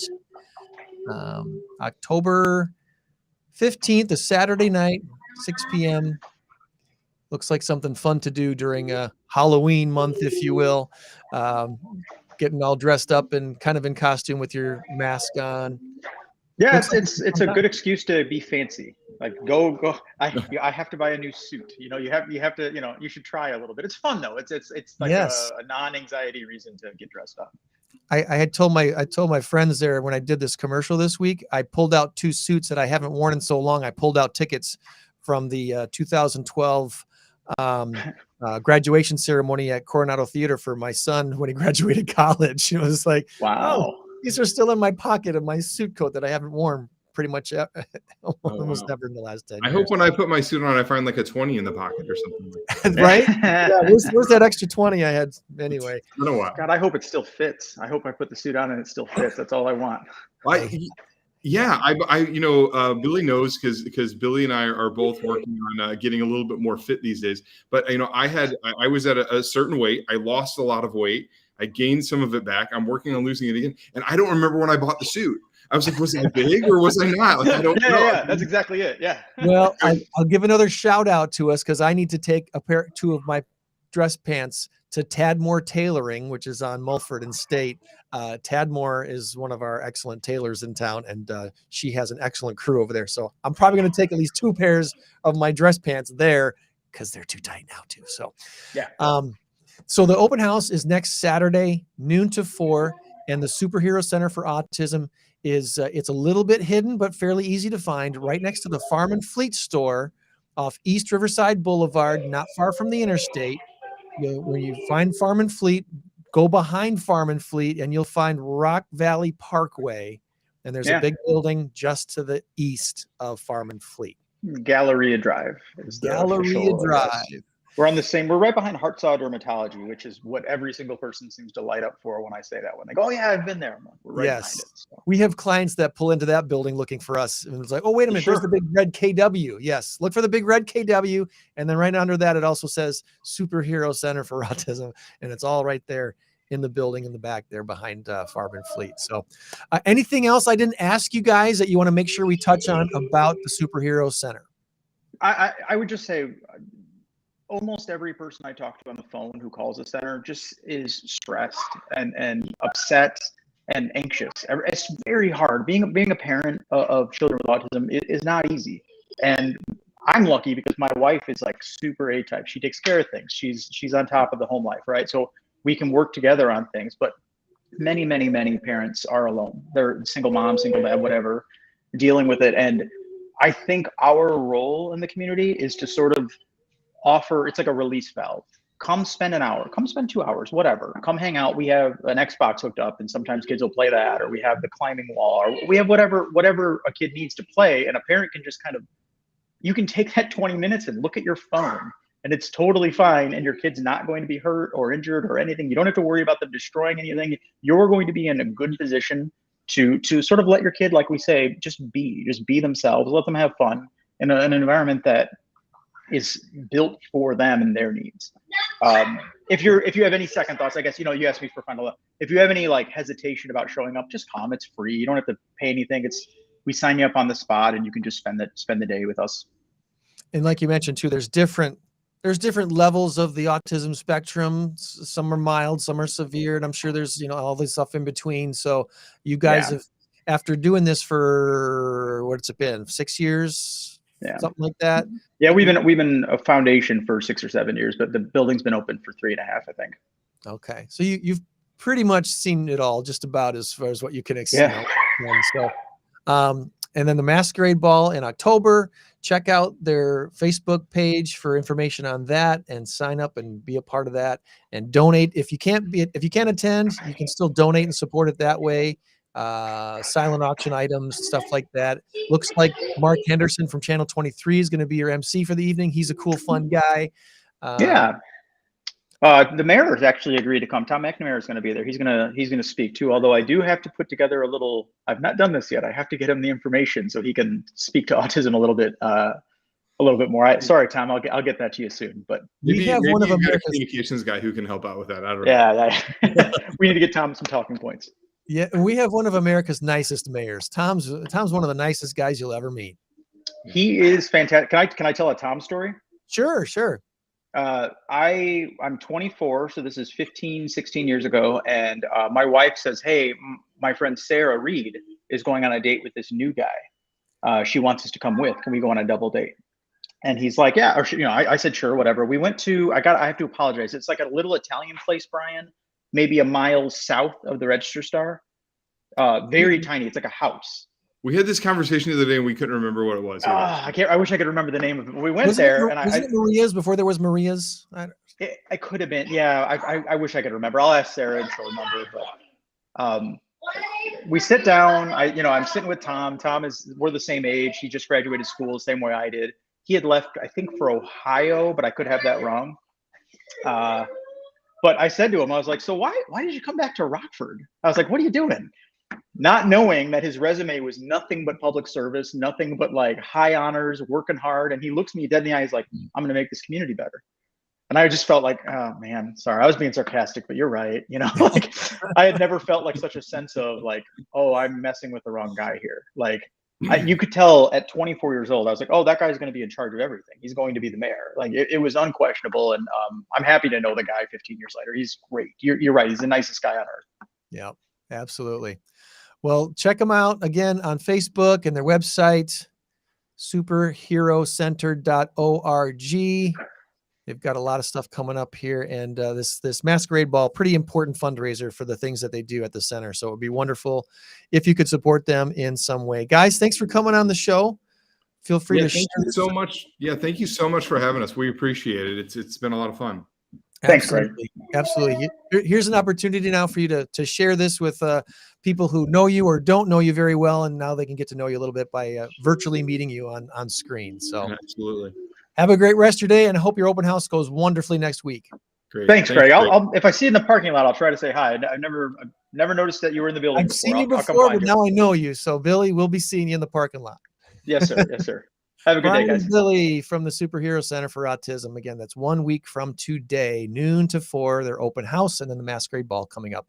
October 15th, a Saturday night, 6 p.m. Looks like something fun to do during Halloween month, if you will. Getting all dressed up and kind of in costume with your mask on. Yeah, it's a good excuse to be fancy. Like go. I have to buy a new suit. You have to. You should try a little bit. It's fun though. It's like a non-anxiety reason to get dressed up. I told my friends there when I did this commercial this week, I pulled out 2 suits that I haven't worn in so long. I pulled out tickets from the 2012 graduation ceremony at Coronado Theater for my son when he graduated college. It was like, Wow. oh, these are still in my pocket of my suit coat that I haven't worn pretty much almost wow. never in the last 10 I years. hope when I put my suit on, I find like a 20 in the pocket or something like that. Right? Yeah, where's that extra 20 I had anyway? It's been a while. God, I hope it still fits. I hope I put the suit on and it still fits. That's all I want. Billy knows because Billy and I are both working on getting a little bit more fit these days. But I was at a certain weight. I lost a lot of weight. I gained some of it back. I'm working on losing it again, and I don't remember when I bought the suit. I was like, was I big or was I not? Like, I don't know. Yeah, that's exactly it. Yeah. Well, I'll give another shout out to us because I need to take two of my dress pants to Tadmore Tailoring, which is on Mulford and State. Tadmore is one of our excellent tailors in town, and she has an excellent crew over there. So I'm probably going to take at least 2 pairs of my dress pants there because they're too tight now too. So yeah. So the open house is next Saturday, noon to 4, and the Superhero Center for Autism is it's a little bit hidden but fairly easy to find right next to the Farm and Fleet store off East Riverside Boulevard, not far from the interstate. When you find Farm and Fleet, go behind Farm and Fleet and you'll find Rock Valley Parkway, and there's a big building just to the east of Farm and Fleet. Galleria Drive. Galleria Drive. We're right behind Hartsaw Dermatology, which is what every single person seems to light up for when I say that one. They go, oh yeah, I've been there. We're right behind it. So. We have clients that pull into that building looking for us. And it's like, oh, wait a minute, there's the big red KW. Yes, look for the big red KW. And then right under that, it also says Superhero Center for Autism. And it's all right there in the building in the back there behind Farm and Fleet. So anything else I didn't ask you guys that you want to make sure we touch on about the Superhero Center? I would just say, almost every person I talk to on the phone who calls the center just is stressed and upset and anxious. It's very hard. Being a parent of children with autism is not easy. And I'm lucky because my wife is like super A-type. She takes care of things. She's on top of the home life, right? So we can work together on things. But many, many, many parents are alone. They're single mom, single dad, whatever, dealing with it. And I think our role in the community is to sort of offer, it's like a release valve. Come spend an hour, come spend 2 hours, whatever. Come hang out. We have an Xbox hooked up and sometimes kids will play that, or we have the climbing wall, or we have whatever a kid needs to play. And a parent can just you can take that 20 minutes and look at your phone and it's totally fine. And your kid's not going to be hurt or injured or anything. You don't have to worry about them destroying anything. You're going to be in a good position to sort of let your kid, like we say, just be themselves, let them have fun in an environment that is built for them and their needs. If you have any second thoughts, I guess, you asked me for final, if you have any like hesitation about showing up, just come. It's free. You don't have to pay anything. We sign you up on the spot and you can just spend the day with us. And like you mentioned too, there's different levels of the autism spectrum. Some are mild, some are severe, and I'm sure there's all this stuff in between. So you guys have, after doing this for what's it been, 6 years? Yeah, something like that. Yeah, we've been a foundation for 6 or 7 years, but the building's been open for 3.5, I think. Okay, so you've pretty much seen it all, just about as far as what you can expect. Yeah. And then the Masquerade Ball in October. Check out their Facebook page for information on that, and sign up and be a part of that. And donate if you can't attend. You can still donate and support it that way. Silent auction items, stuff like that. Looks like Mark Henderson from Channel 23 is going to be your MC for the evening. He's a cool, fun guy. The mayor has actually agreed to come. Tom McNamara is going to be there. He's going to speak too. Although I do have to put together I've not done this yet. I have to get him the information so he can speak to autism a little bit more. Sorry, Tom. I'll get that to you soon. But we have one of America's communications guy who can help out with that. I don't know. Yeah, we need to get Tom some talking points. Yeah, we have one of America's nicest mayors. Tom's one of the nicest guys you'll ever meet. He is fantastic. Can I tell a Tom story? Sure. I'm 24, so this is 16 years ago, and my wife says, hey, my friend Sarah Reed is going on a date with this new guy. She wants us to come with. Can we go on a double date? And he's like, yeah. Or I said, sure, whatever. We went to, I have to apologize. It's like a little Italian place, Brian, maybe a mile south of the Register Star. Very tiny. It's like a house. We had this conversation the other day and we couldn't remember what it was. I wish I could remember the name of it. We went there. Was it Maria's before there was Maria's? I could have been. Yeah, I wish I could remember. I'll ask Sarah and she'll remember. But we sit down. I'm sitting with Tom. We're the same age. He just graduated school the same way I did. He had left, I think, for Ohio, but I could have that wrong. But I said to him, I was like, so why did you come back to Rockford? I was like, what are you doing? Not knowing that his resume was nothing but public service, nothing but like high honors, working hard. And he looks me dead in the eye. He's like, I'm going to make this community better. And I just felt like, oh man, sorry, I was being sarcastic, but you're right. Like I had never felt like such a sense of like, oh, I'm messing with the wrong guy here. Like you could tell at 24 years old, I was like, oh, that guy's going to be in charge of everything. He's going to be the mayor. Like it was unquestionable. And I'm happy to know the guy 15 years later. He's great. You're right. He's the nicest guy on earth. Yeah, absolutely. Well, check them out again on Facebook and their website, superherocenter.org. They've got a lot of stuff coming up here, and this masquerade ball, pretty important fundraiser for the things that they do at the center. So it would be wonderful if you could support them in some way. Guys, thanks for coming on the show. Feel free to share. Thank you so much. Yeah, thank you so much for having us. We appreciate it. It's been a lot of fun. Thanks, Greg. Absolutely. Here's an opportunity now for you to share this with people who know you or don't know you very well, and now they can get to know you a little bit by virtually meeting you on screen. So absolutely. Have a great rest of your day, and I hope your open house goes wonderfully next week. Great. Thanks, Greg. I'll if I see you in the parking lot, I'll try to say hi. I've never noticed that you were in the building. I've seen you before, but now I know you. So, Billy, we'll be seeing you in the parking lot. Yes, sir. Yes, sir. Have a good day, guys. Billy from the Superhero Center for Autism. Again, that's 1 week from today, noon to 4, their open house, and then the masquerade ball coming up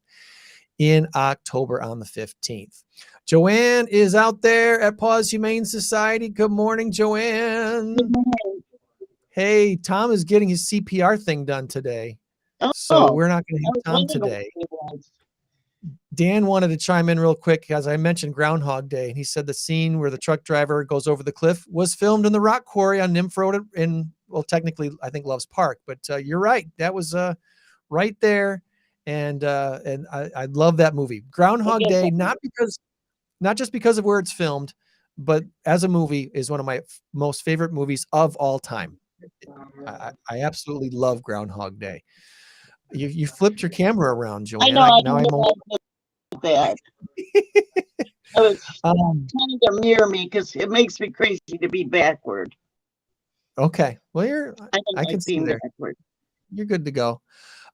in October on the 15th. Joann is out there at PAWS Humane Society. Good morning, Joann. Good morning. Hey, Tom is getting his CPR thing done today. So we're not going to have Tom today. Dan wanted to chime in real quick, as I mentioned Groundhog Day. And he said the scene where the truck driver goes over the cliff was filmed in the rock quarry on Nymph Road well, technically, I think Loves Park. But you're right. That was right there. And I love that movie. Groundhog Day, not just because of where it's filmed, but as a movie is one of my most favorite movies of all time. I absolutely love Groundhog Day. You flipped your camera around, Joann. I know. That. I was trying to mirror me because it makes me crazy to be backward. Okay. Well, I can see there. Backward. You're good to go.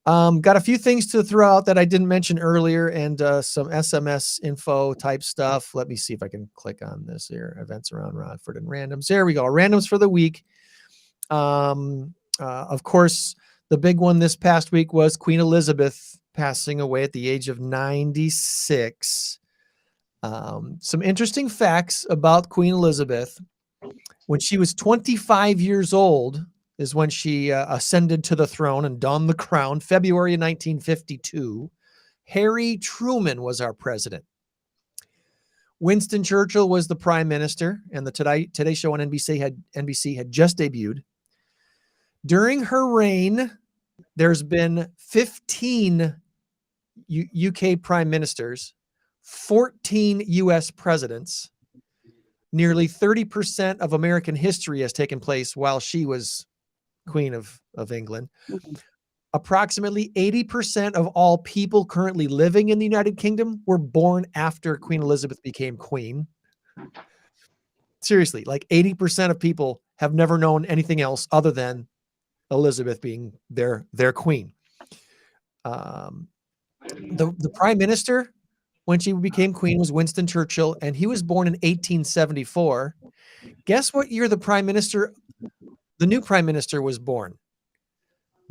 Got a few things to throw out that I didn't mention earlier, and some SMS info type stuff. Let me see if I can click on this here. Events around Rockford and randoms. There we go. Randoms for the week. Of course, the big one this past week was Queen Elizabeth passing away at the age of 96. Some interesting facts about Queen Elizabeth. When she was 25 years old is when she ascended to the throne and donned the crown, February of 1952. Harry Truman was our president. Winston Churchill was the prime minister, and the Today Show on NBC had just debuted. During her reign, there's been 15 UK prime ministers, 14 US presidents. Nearly 30% of American history has taken place while she was Queen of England. Mm-hmm. Approximately 80% of all people currently living in the United Kingdom were born after Queen Elizabeth became queen. Seriously, like 80% of people have never known anything else other than Elizabeth being their queen. The prime minister, when she became queen, was Winston Churchill, and he was born in 1874. Guess what year the new prime minister was born?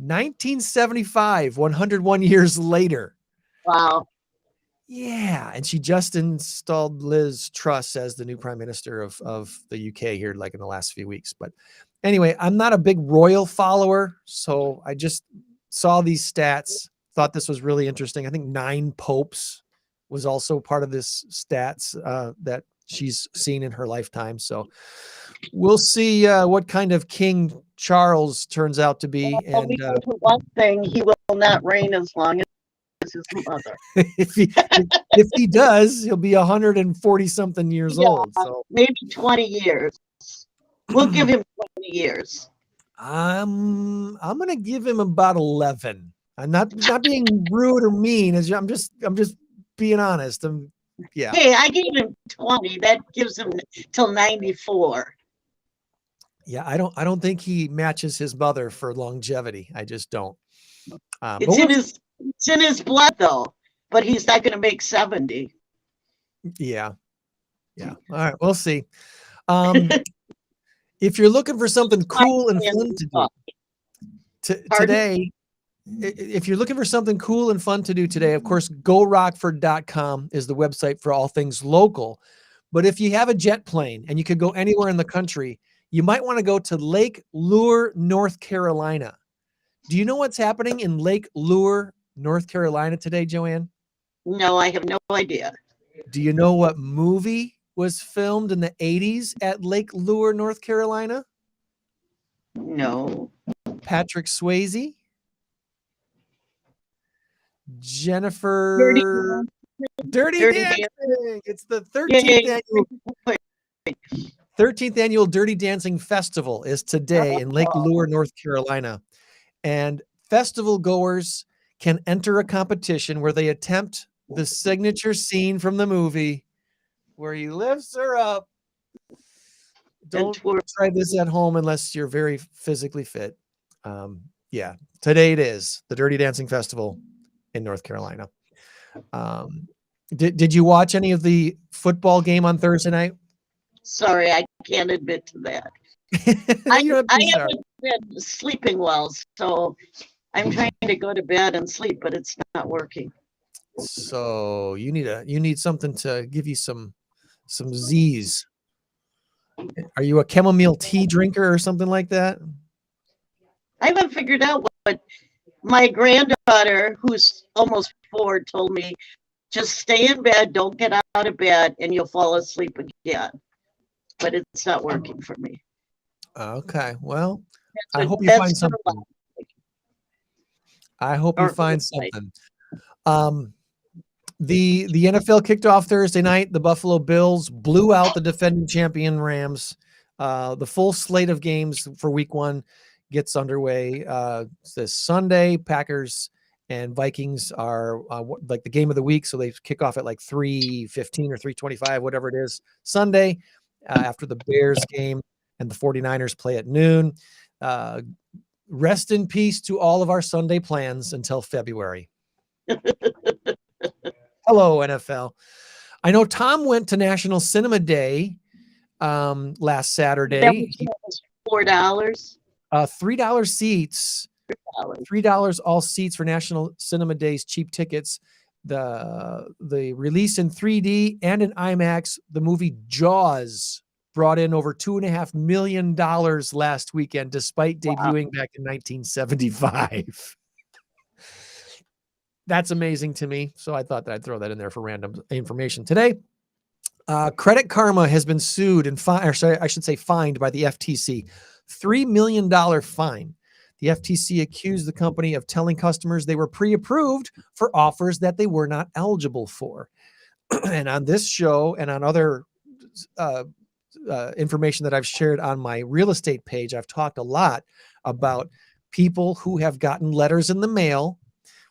1975, 101 years later. Wow. Yeah, and she just installed Liz Truss as the new prime minister of the UK here, like in the last few weeks. But anyway, I'm not a big royal follower, so I just saw these stats, thought this was really interesting. I think 9 popes was also part of this stats that she's seen in her lifetime. So we'll see what kind of King Charles turns out to be. Well, and one thing, he will not reign as long as his mother. if he does, he'll be 140 something years old. So maybe 20 years. We'll give him 20 years. I'm gonna give him about 11. I'm not being rude or mean. I'm just being honest. Yeah. Hey, I gave him 20. That gives him till 94. Yeah, I don't think he matches his mother for longevity. I just don't. It's in his blood though, but he's not going to make 70. Yeah. All right, we'll see. If you're looking for something cool and fun to do today, if you're looking for something cool and fun to do today, of course, GoRockford.com is the website for all things local. But if you have a jet plane and you could go anywhere in the country, you might want to go to Lake Lure, North Carolina. Do you know what's happening in Lake Lure, North Carolina today, Joann? No, I have no idea. Do you know what movie was filmed in the 80s at Lake Lure, North Carolina? No. Patrick Swayze, Jennifer, Dirty Dancing. It's the 13th annual Dirty Dancing Festival is today in Lake Lure, North Carolina. And festival goers can enter a competition where they attempt the signature scene from the movie where he lifts her up. Don't try this at home unless you're very physically fit. Yeah, today it is the Dirty Dancing Festival in North Carolina. Did you watch any of the football game on Thursday night? Sorry, I can't admit to that. I haven't been sleeping well, so I'm trying to go to bed and sleep, but it's not working. So you need something to give you some Z's. Are you a chamomile tea drinker or something like that? I haven't figured out what my granddaughter, who's almost 4, told me. Just stay in bed, don't get out of bed, and you'll fall asleep again. But it's not working for me. Okay, well, I hope you find something. I hope you find something. The NFL kicked off Thursday night. The Buffalo Bills blew out the defending champion Rams. The full slate of games for week 1 gets underway this Sunday. Packers and Vikings are like the game of the week. So they kick off at like 3:15 or 3:25, whatever it is, Sunday after the Bears game, and the 49ers play at noon. Rest in peace to all of our Sunday plans until February. Hello, NFL. I know Tom went to National Cinema Day last Saturday. That was $4. $3 seats. $3 all seats for National Cinema Day's cheap tickets. The release in 3D and in IMAX, the movie Jaws brought in over $2.5 million last weekend, despite debuting back in 1975. That's amazing to me. So I thought that I'd throw that in there for random information today. Credit Karma has been sued and fined by the FTC. $3 million fine. The FTC accused the company of telling customers they were pre-approved for offers that they were not eligible for. And on this show and on other information that I've shared on my real estate page, I've talked a lot about people who have gotten letters in the mail,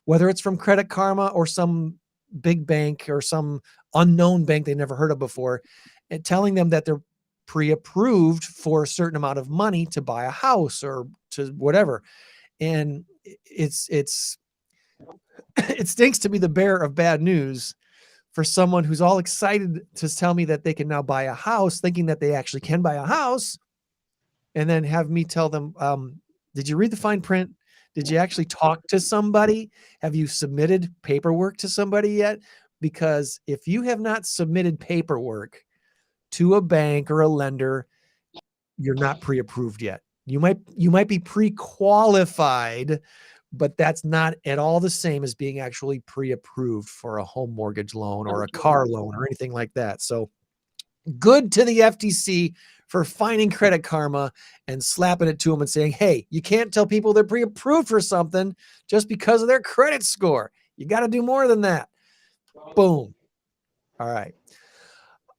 whether it's from Credit Karma or some big bank or some unknown bank they never heard of before, and telling them that they're pre-approved for a certain amount of money to buy a house or to whatever. And it stinks to be the bearer of bad news for someone who's all excited to tell me that they can now buy a house, thinking that they actually can buy a house, and then have me tell them, did you read the fine print? Did you actually talk to somebody? Have you submitted paperwork to somebody yet? Because if you have not submitted paperwork to a bank or a lender, you're not pre-approved yet. You might be pre-qualified, but that's not at all the same as being actually pre-approved for a home mortgage loan or a car loan or anything like that. So good to the FTC for finding Credit Karma and slapping it to them and saying, hey, you can't tell people they're pre-approved for something just because of their credit score. You got to do more than that. Boom. All right.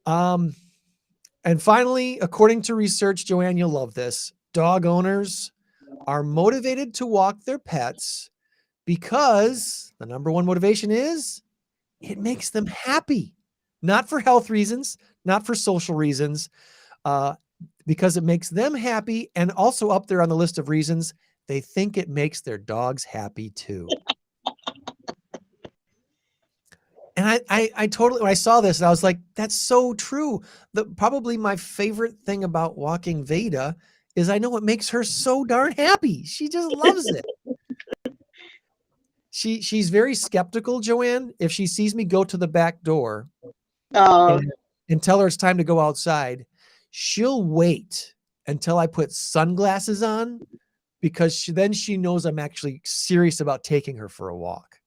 And finally, according to research, Joann, you'll love this. Dog owners are motivated to walk their pets because the number one motivation is it makes them happy, not for health reasons, not for social reasons, because it makes them happy. And also up there on the list of reasons, they think it makes their dogs happy too. And I totally, when I saw this, I was like, that's so true. Probably my favorite thing about walking Veda is I know it makes her so darn happy. She just loves it. She's very skeptical, Joann. If she sees me go to the back door and tell her it's time to go outside, she'll wait until I put sunglasses on, because then she knows I'm actually serious about taking her for a walk.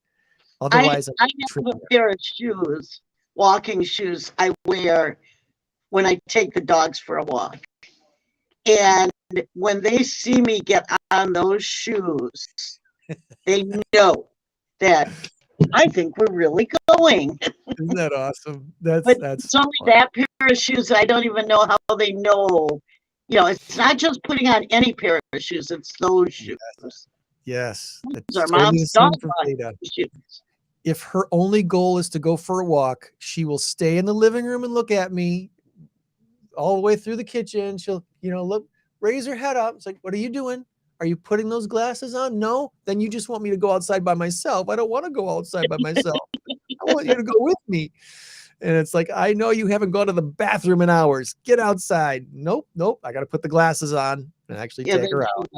Otherwise, I have a pair of shoes, walking shoes I wear when I take the dogs for a walk. And when they see me get on those shoes, they know that I think we're really going. Isn't that awesome? But That's it's only that pair of shoes. I don't even know how they know. You know, it's not just putting on any pair of shoes, it's those shoes. yes. Those are mom's dog shoes. If her only goal is to go for a walk, she will stay in the living room and look at me all the way through the kitchen. She'll, look, raise her head up. It's like, what are you doing? Are you putting those glasses on? No. Then you just want me to go outside by myself. I don't want to go outside by myself. I want you to go with me. And it's like, I know you haven't gone to the bathroom in hours. Get outside. Nope. I got to put the glasses on and actually take her out.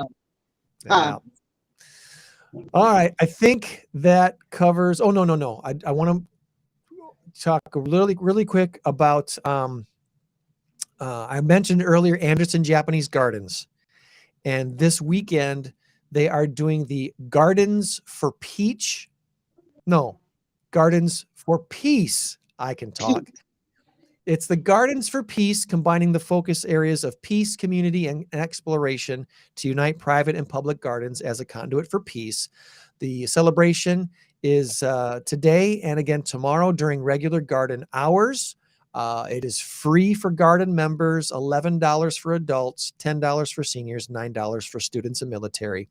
All right. I think that covers. Oh, no. I want to talk really, really quick about, I mentioned earlier, Anderson Japanese Gardens. And this weekend, they are doing the Gardens for Peace. I can talk. It's the Gardens for Peace, combining the focus areas of peace, community, and exploration to unite private and public gardens as a conduit for peace. The celebration is today and again tomorrow during regular garden hours. It is free for garden members, $11 for adults, $10 for seniors, $9 for students and military.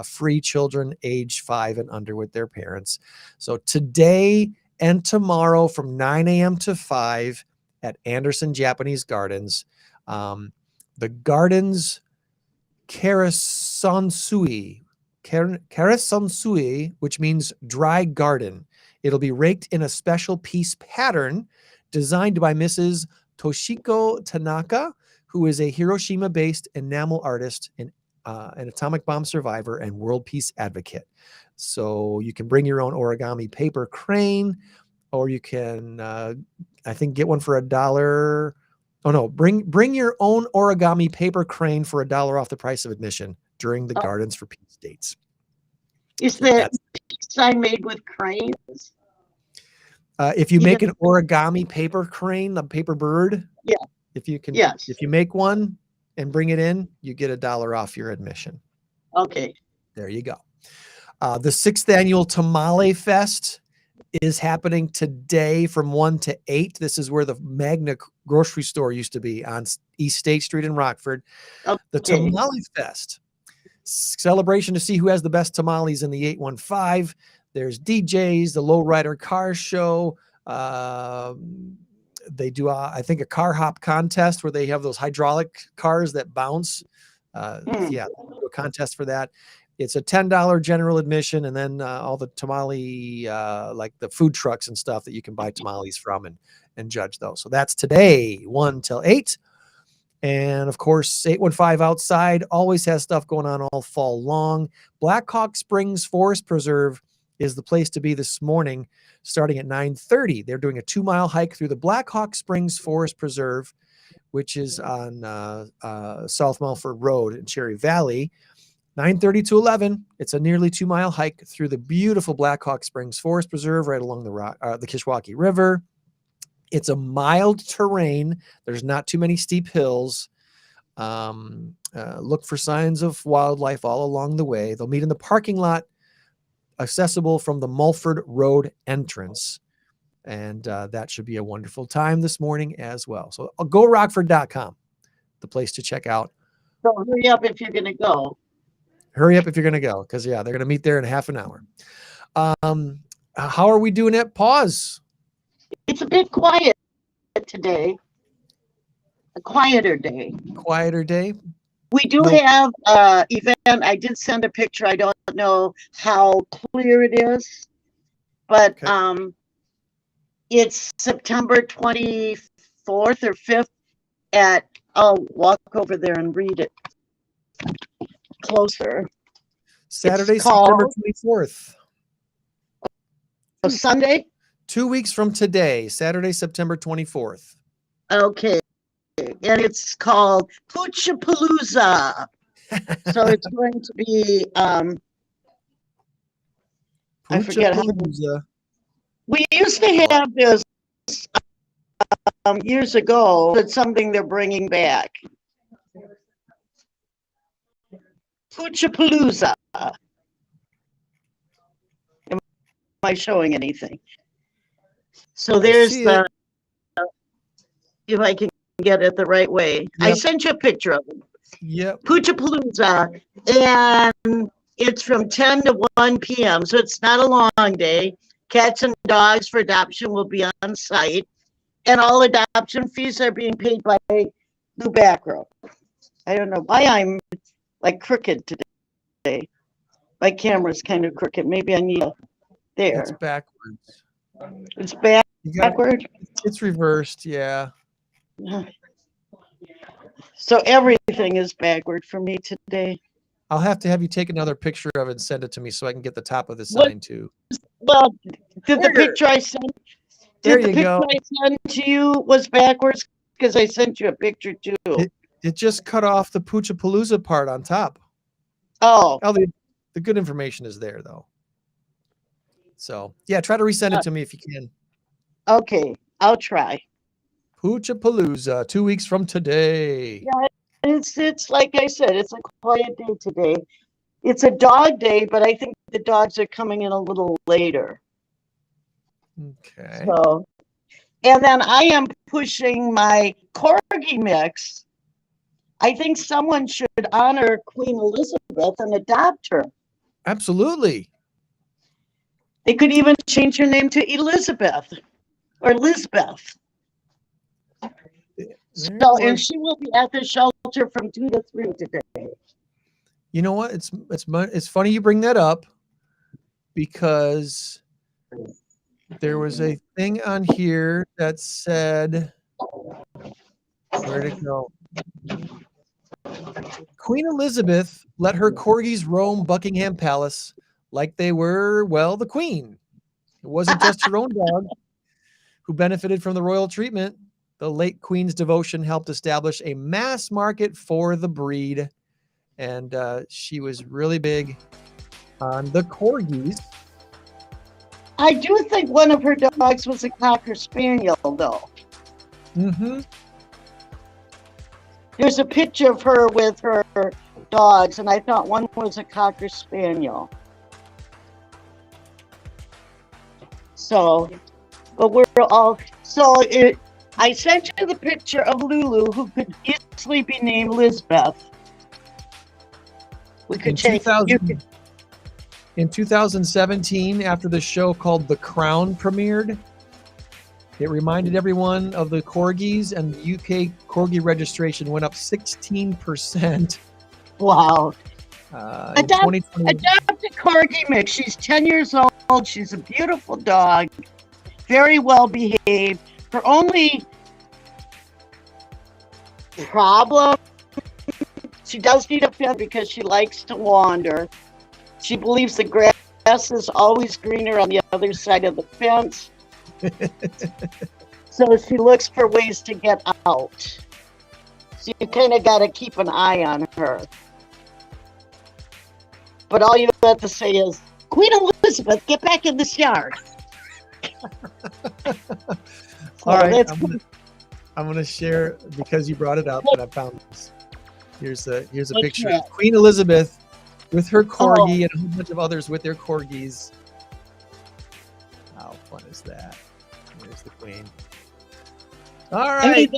Free children age 5 and under with their parents. So today and tomorrow from 9 a.m. to 5 at Anderson Japanese Gardens. The gardens Karasansui, which means dry garden. It'll be raked in a special piece pattern designed by Mrs. Toshiko Tanaka, who is a Hiroshima-based enamel artist and an atomic bomb survivor and world peace advocate. So you can bring your own origami paper crane, or you can, I think, get one for $1. Oh no, bring your own origami paper crane for $1 off the price of admission during the Gardens for Peace dates. Is the sign made with cranes? If you make an origami paper crane, the paper bird, if you make one and bring it in, you get $1 off your admission. Okay. There you go. The 6th annual Tamale Fest is happening today from 1 to 8. This is where the Magna grocery store used to be on East State Street in Rockford. Okay. The Tamale Fest celebration to see who has the best tamales in the 815. There's DJs, the Lowrider Car Show. They do, I think, a car hop contest where they have those hydraulic cars that bounce. A contest for that. It's a $10 general admission, and then all the tamale, like the food trucks and stuff that you can buy tamales from and judge those. So that's today, 1 till 8. And of course, 815 outside always has stuff going on all fall long. Blackhawk Springs Forest Preserve is the place to be this morning, starting at 9:30. They're doing a 2-mile hike through the Blackhawk Springs Forest Preserve, which is on South Mulford Road in Cherry Valley. 9:30 to 11. It's a nearly 2-mile hike through the beautiful Blackhawk Springs Forest Preserve right along the Kishwaukee River. It's a mild terrain. There's not too many steep hills. Look for signs of wildlife all along the way. They'll meet in the parking lot, accessible from the Mulford Road entrance. And that should be a wonderful time this morning as well. So GoRockford.com, the place to check out. So hurry up if you're going to go. Hurry up if you're going to go, because they're going to meet there in half an hour. How are we doing at PAWS? It's a bit quiet today. A quieter day. Quieter day. We do have event. I did send a picture. I don't know how clear it is, but it's September 24th or 5th at, I'll walk over there and read it closer. Saturday, September 24th. Sunday? 2 weeks from today, Saturday, September 24th. Okay. And it's called Poochapalooza. So it's going to be, I forget how. We used to have this years ago. It's something they're bringing back. Poochapalooza. Am I showing anything? So there's the, if I can get it the right way. Yep. I sent you a picture of it. Yep. Poochapalooza. And it's from 10 to 1 p.m. So it's not a long day. Cats and dogs for adoption will be on site. And all adoption fees are being paid by Blue Back Row. I don't know why I'm like crooked today. My camera's kind of crooked. Maybe I need a, there. It's backwards. It's backward? It's reversed, yeah. So everything is backward for me today. I'll have to have you take another picture of it and send it to me so I can get the top of the sign too. Well, did the picture I sent? There you go. I sent to you was backwards because I sent you a picture too. It just cut off the Poochapalooza part on top. Oh. The good information is there though. So yeah, try to resend it to me if you can. Okay, I'll try. Poochapalooza, 2 weeks from today. Yeah, it's like I said, it's a quiet day today. It's a dog day, but I think the dogs are coming in a little later. Okay. So, and then I am pushing my corgi mix. I think someone should honor Queen Elizabeth and adopt her. Absolutely. They could even change her name to Elizabeth or Lisbeth. So, and she will be at the shelter from 2 to 3 today. You know what? It's funny you bring that up because there was a thing on here that said, where'd it go? Queen Elizabeth let her corgis roam Buckingham Palace like they were, well, the Queen. It wasn't just her own dog who benefited from the royal treatment. The late Queen's devotion helped establish a mass market for the breed. And she was really big on the corgis. I do think one of her dogs was a Cocker Spaniel, though. Mm-hmm. There's a picture of her with her dogs, and I thought one was a Cocker Spaniel. So, but we're all, so I sent you the picture of Lulu, who could easily be named Lisbeth. We could change. In 2017, after the show called The Crown premiered, it reminded everyone of the corgis, and the UK corgi registration went up 16%. Wow. Adopt a corgi mix. She's 10 years old. She's a beautiful dog, very well behaved. Her only problem, she does need a pet because she likes to wander. She believes the grass is always greener on the other side of the fence. So she looks for ways to get out. So you kind of got to keep an eye on her. But all you have to say is, Queen Elizabeth, get back in this yard. All right, I'm gonna share, because you brought it up and I found this. Here's a picture of Queen Elizabeth with her corgi and a whole bunch of others with their corgis. How fun is that? There's the Queen. All right. I mean,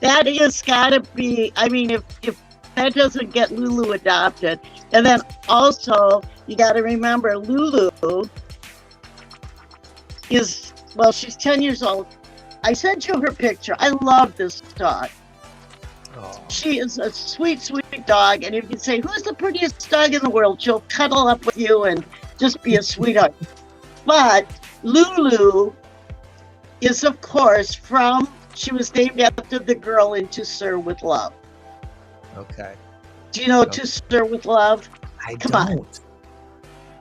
that is gotta be, I mean, if that doesn't get Lulu adopted, and then Also, you got to remember Lulu is, well, she's 10 years old. I sent you her picture. I love this dog. Oh. She is a sweet, sweet dog. And if you say, who's the prettiest dog in the world? She'll cuddle up with you and just be a sweetheart. But Lulu is, of course, she was named after the girl in To Sir with Love. Okay. Do you know To Sir with Love? Come on.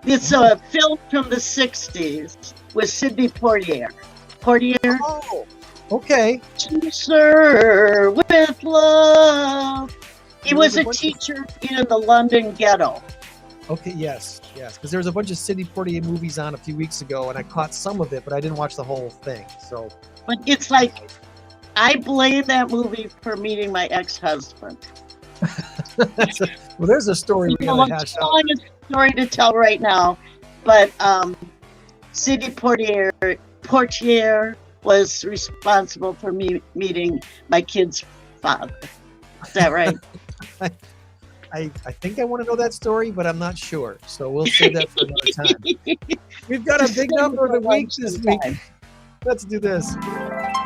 It's a film from the 60s with Sidney Poitier. Oh, okay. To Sir with Love. He was a teacher in the London ghetto. Okay, yes, because there was a bunch of Sidney Poitier movies on a few weeks ago, and I caught some of it, but I didn't watch the whole thing. So, but it's like, I blame that movie for meeting my ex-husband. well, there's a story we gotta hash out. I'm telling a story to tell right now, but Sidney Poitier was responsible for me meeting my kid's father. Is that right? I think I want to know that story, but I'm not sure. So we'll save that for another time. We've got a big number of the week this week. Let's do this.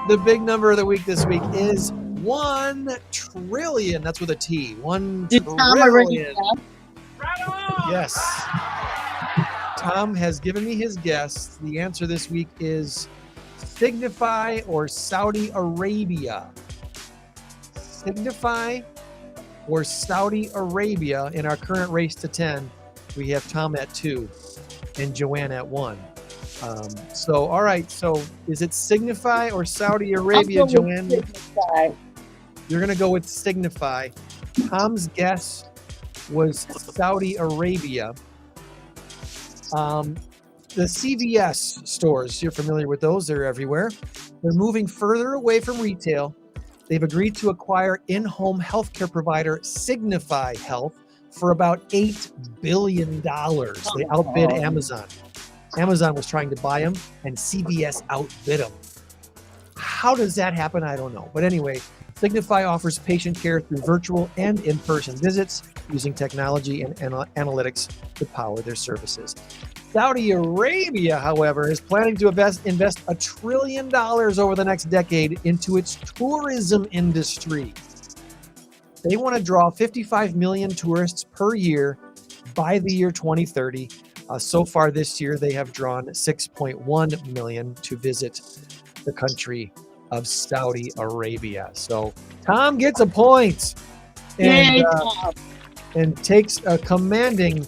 The big number of the week this week is 1 trillion. That's with a T. 1 trillion. Yes. Tom has given me his guess. The answer this week is Signify or Saudi Arabia. Signify or Saudi Arabia. In our current race to 10, we have Tom at 2 and Joann at 1. So, all right. So, is it Signify or Saudi Arabia, Joann? Signify. You're going to go with Signify. Tom's guess was Saudi Arabia. The CVS stores, you're familiar with those. They're everywhere. They're moving further away from retail. They've agreed to acquire in-home healthcare provider Signify Health for about $8 billion. They outbid Amazon. Amazon was trying to buy them, and CVS outbid them. How does that happen? I don't know. But anyway, Signify offers patient care through virtual and in-person visits using technology and analytics to power their services. Saudi Arabia, however, is planning to invest $1 trillion over the next decade into its tourism industry. They want to draw 55 million tourists per year by the year 2030. So far this year, they have drawn 6.1 million to visit the country of Saudi Arabia. So Tom gets a point and takes a commanding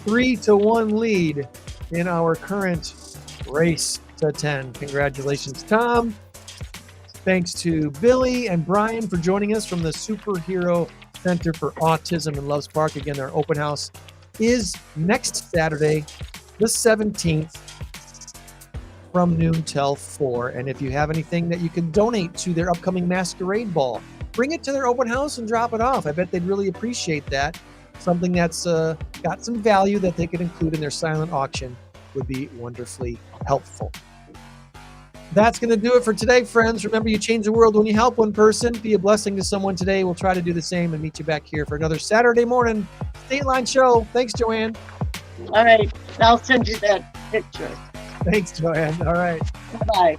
3-1 lead in our current race to 10. Congratulations, Tom. Thanks to Billy and Brian for joining us from the Superhero Center for Autism in Loves Park. Again, their open house is next Saturday, the 17th, from noon till 4. And if you have anything that you can donate to their upcoming masquerade ball, bring it to their open house and drop it off. I bet they'd really appreciate that. Something that's got some value that they could include in their silent auction would be wonderfully helpful. That's going to do it for today, friends. Remember, you change the world when you help one person. Be a blessing to someone today. We'll try to do the same and meet you back here for another Saturday morning Stateline show. Thanks, Joann. All right. I'll send you that picture. Thanks, Joann. All right. Bye.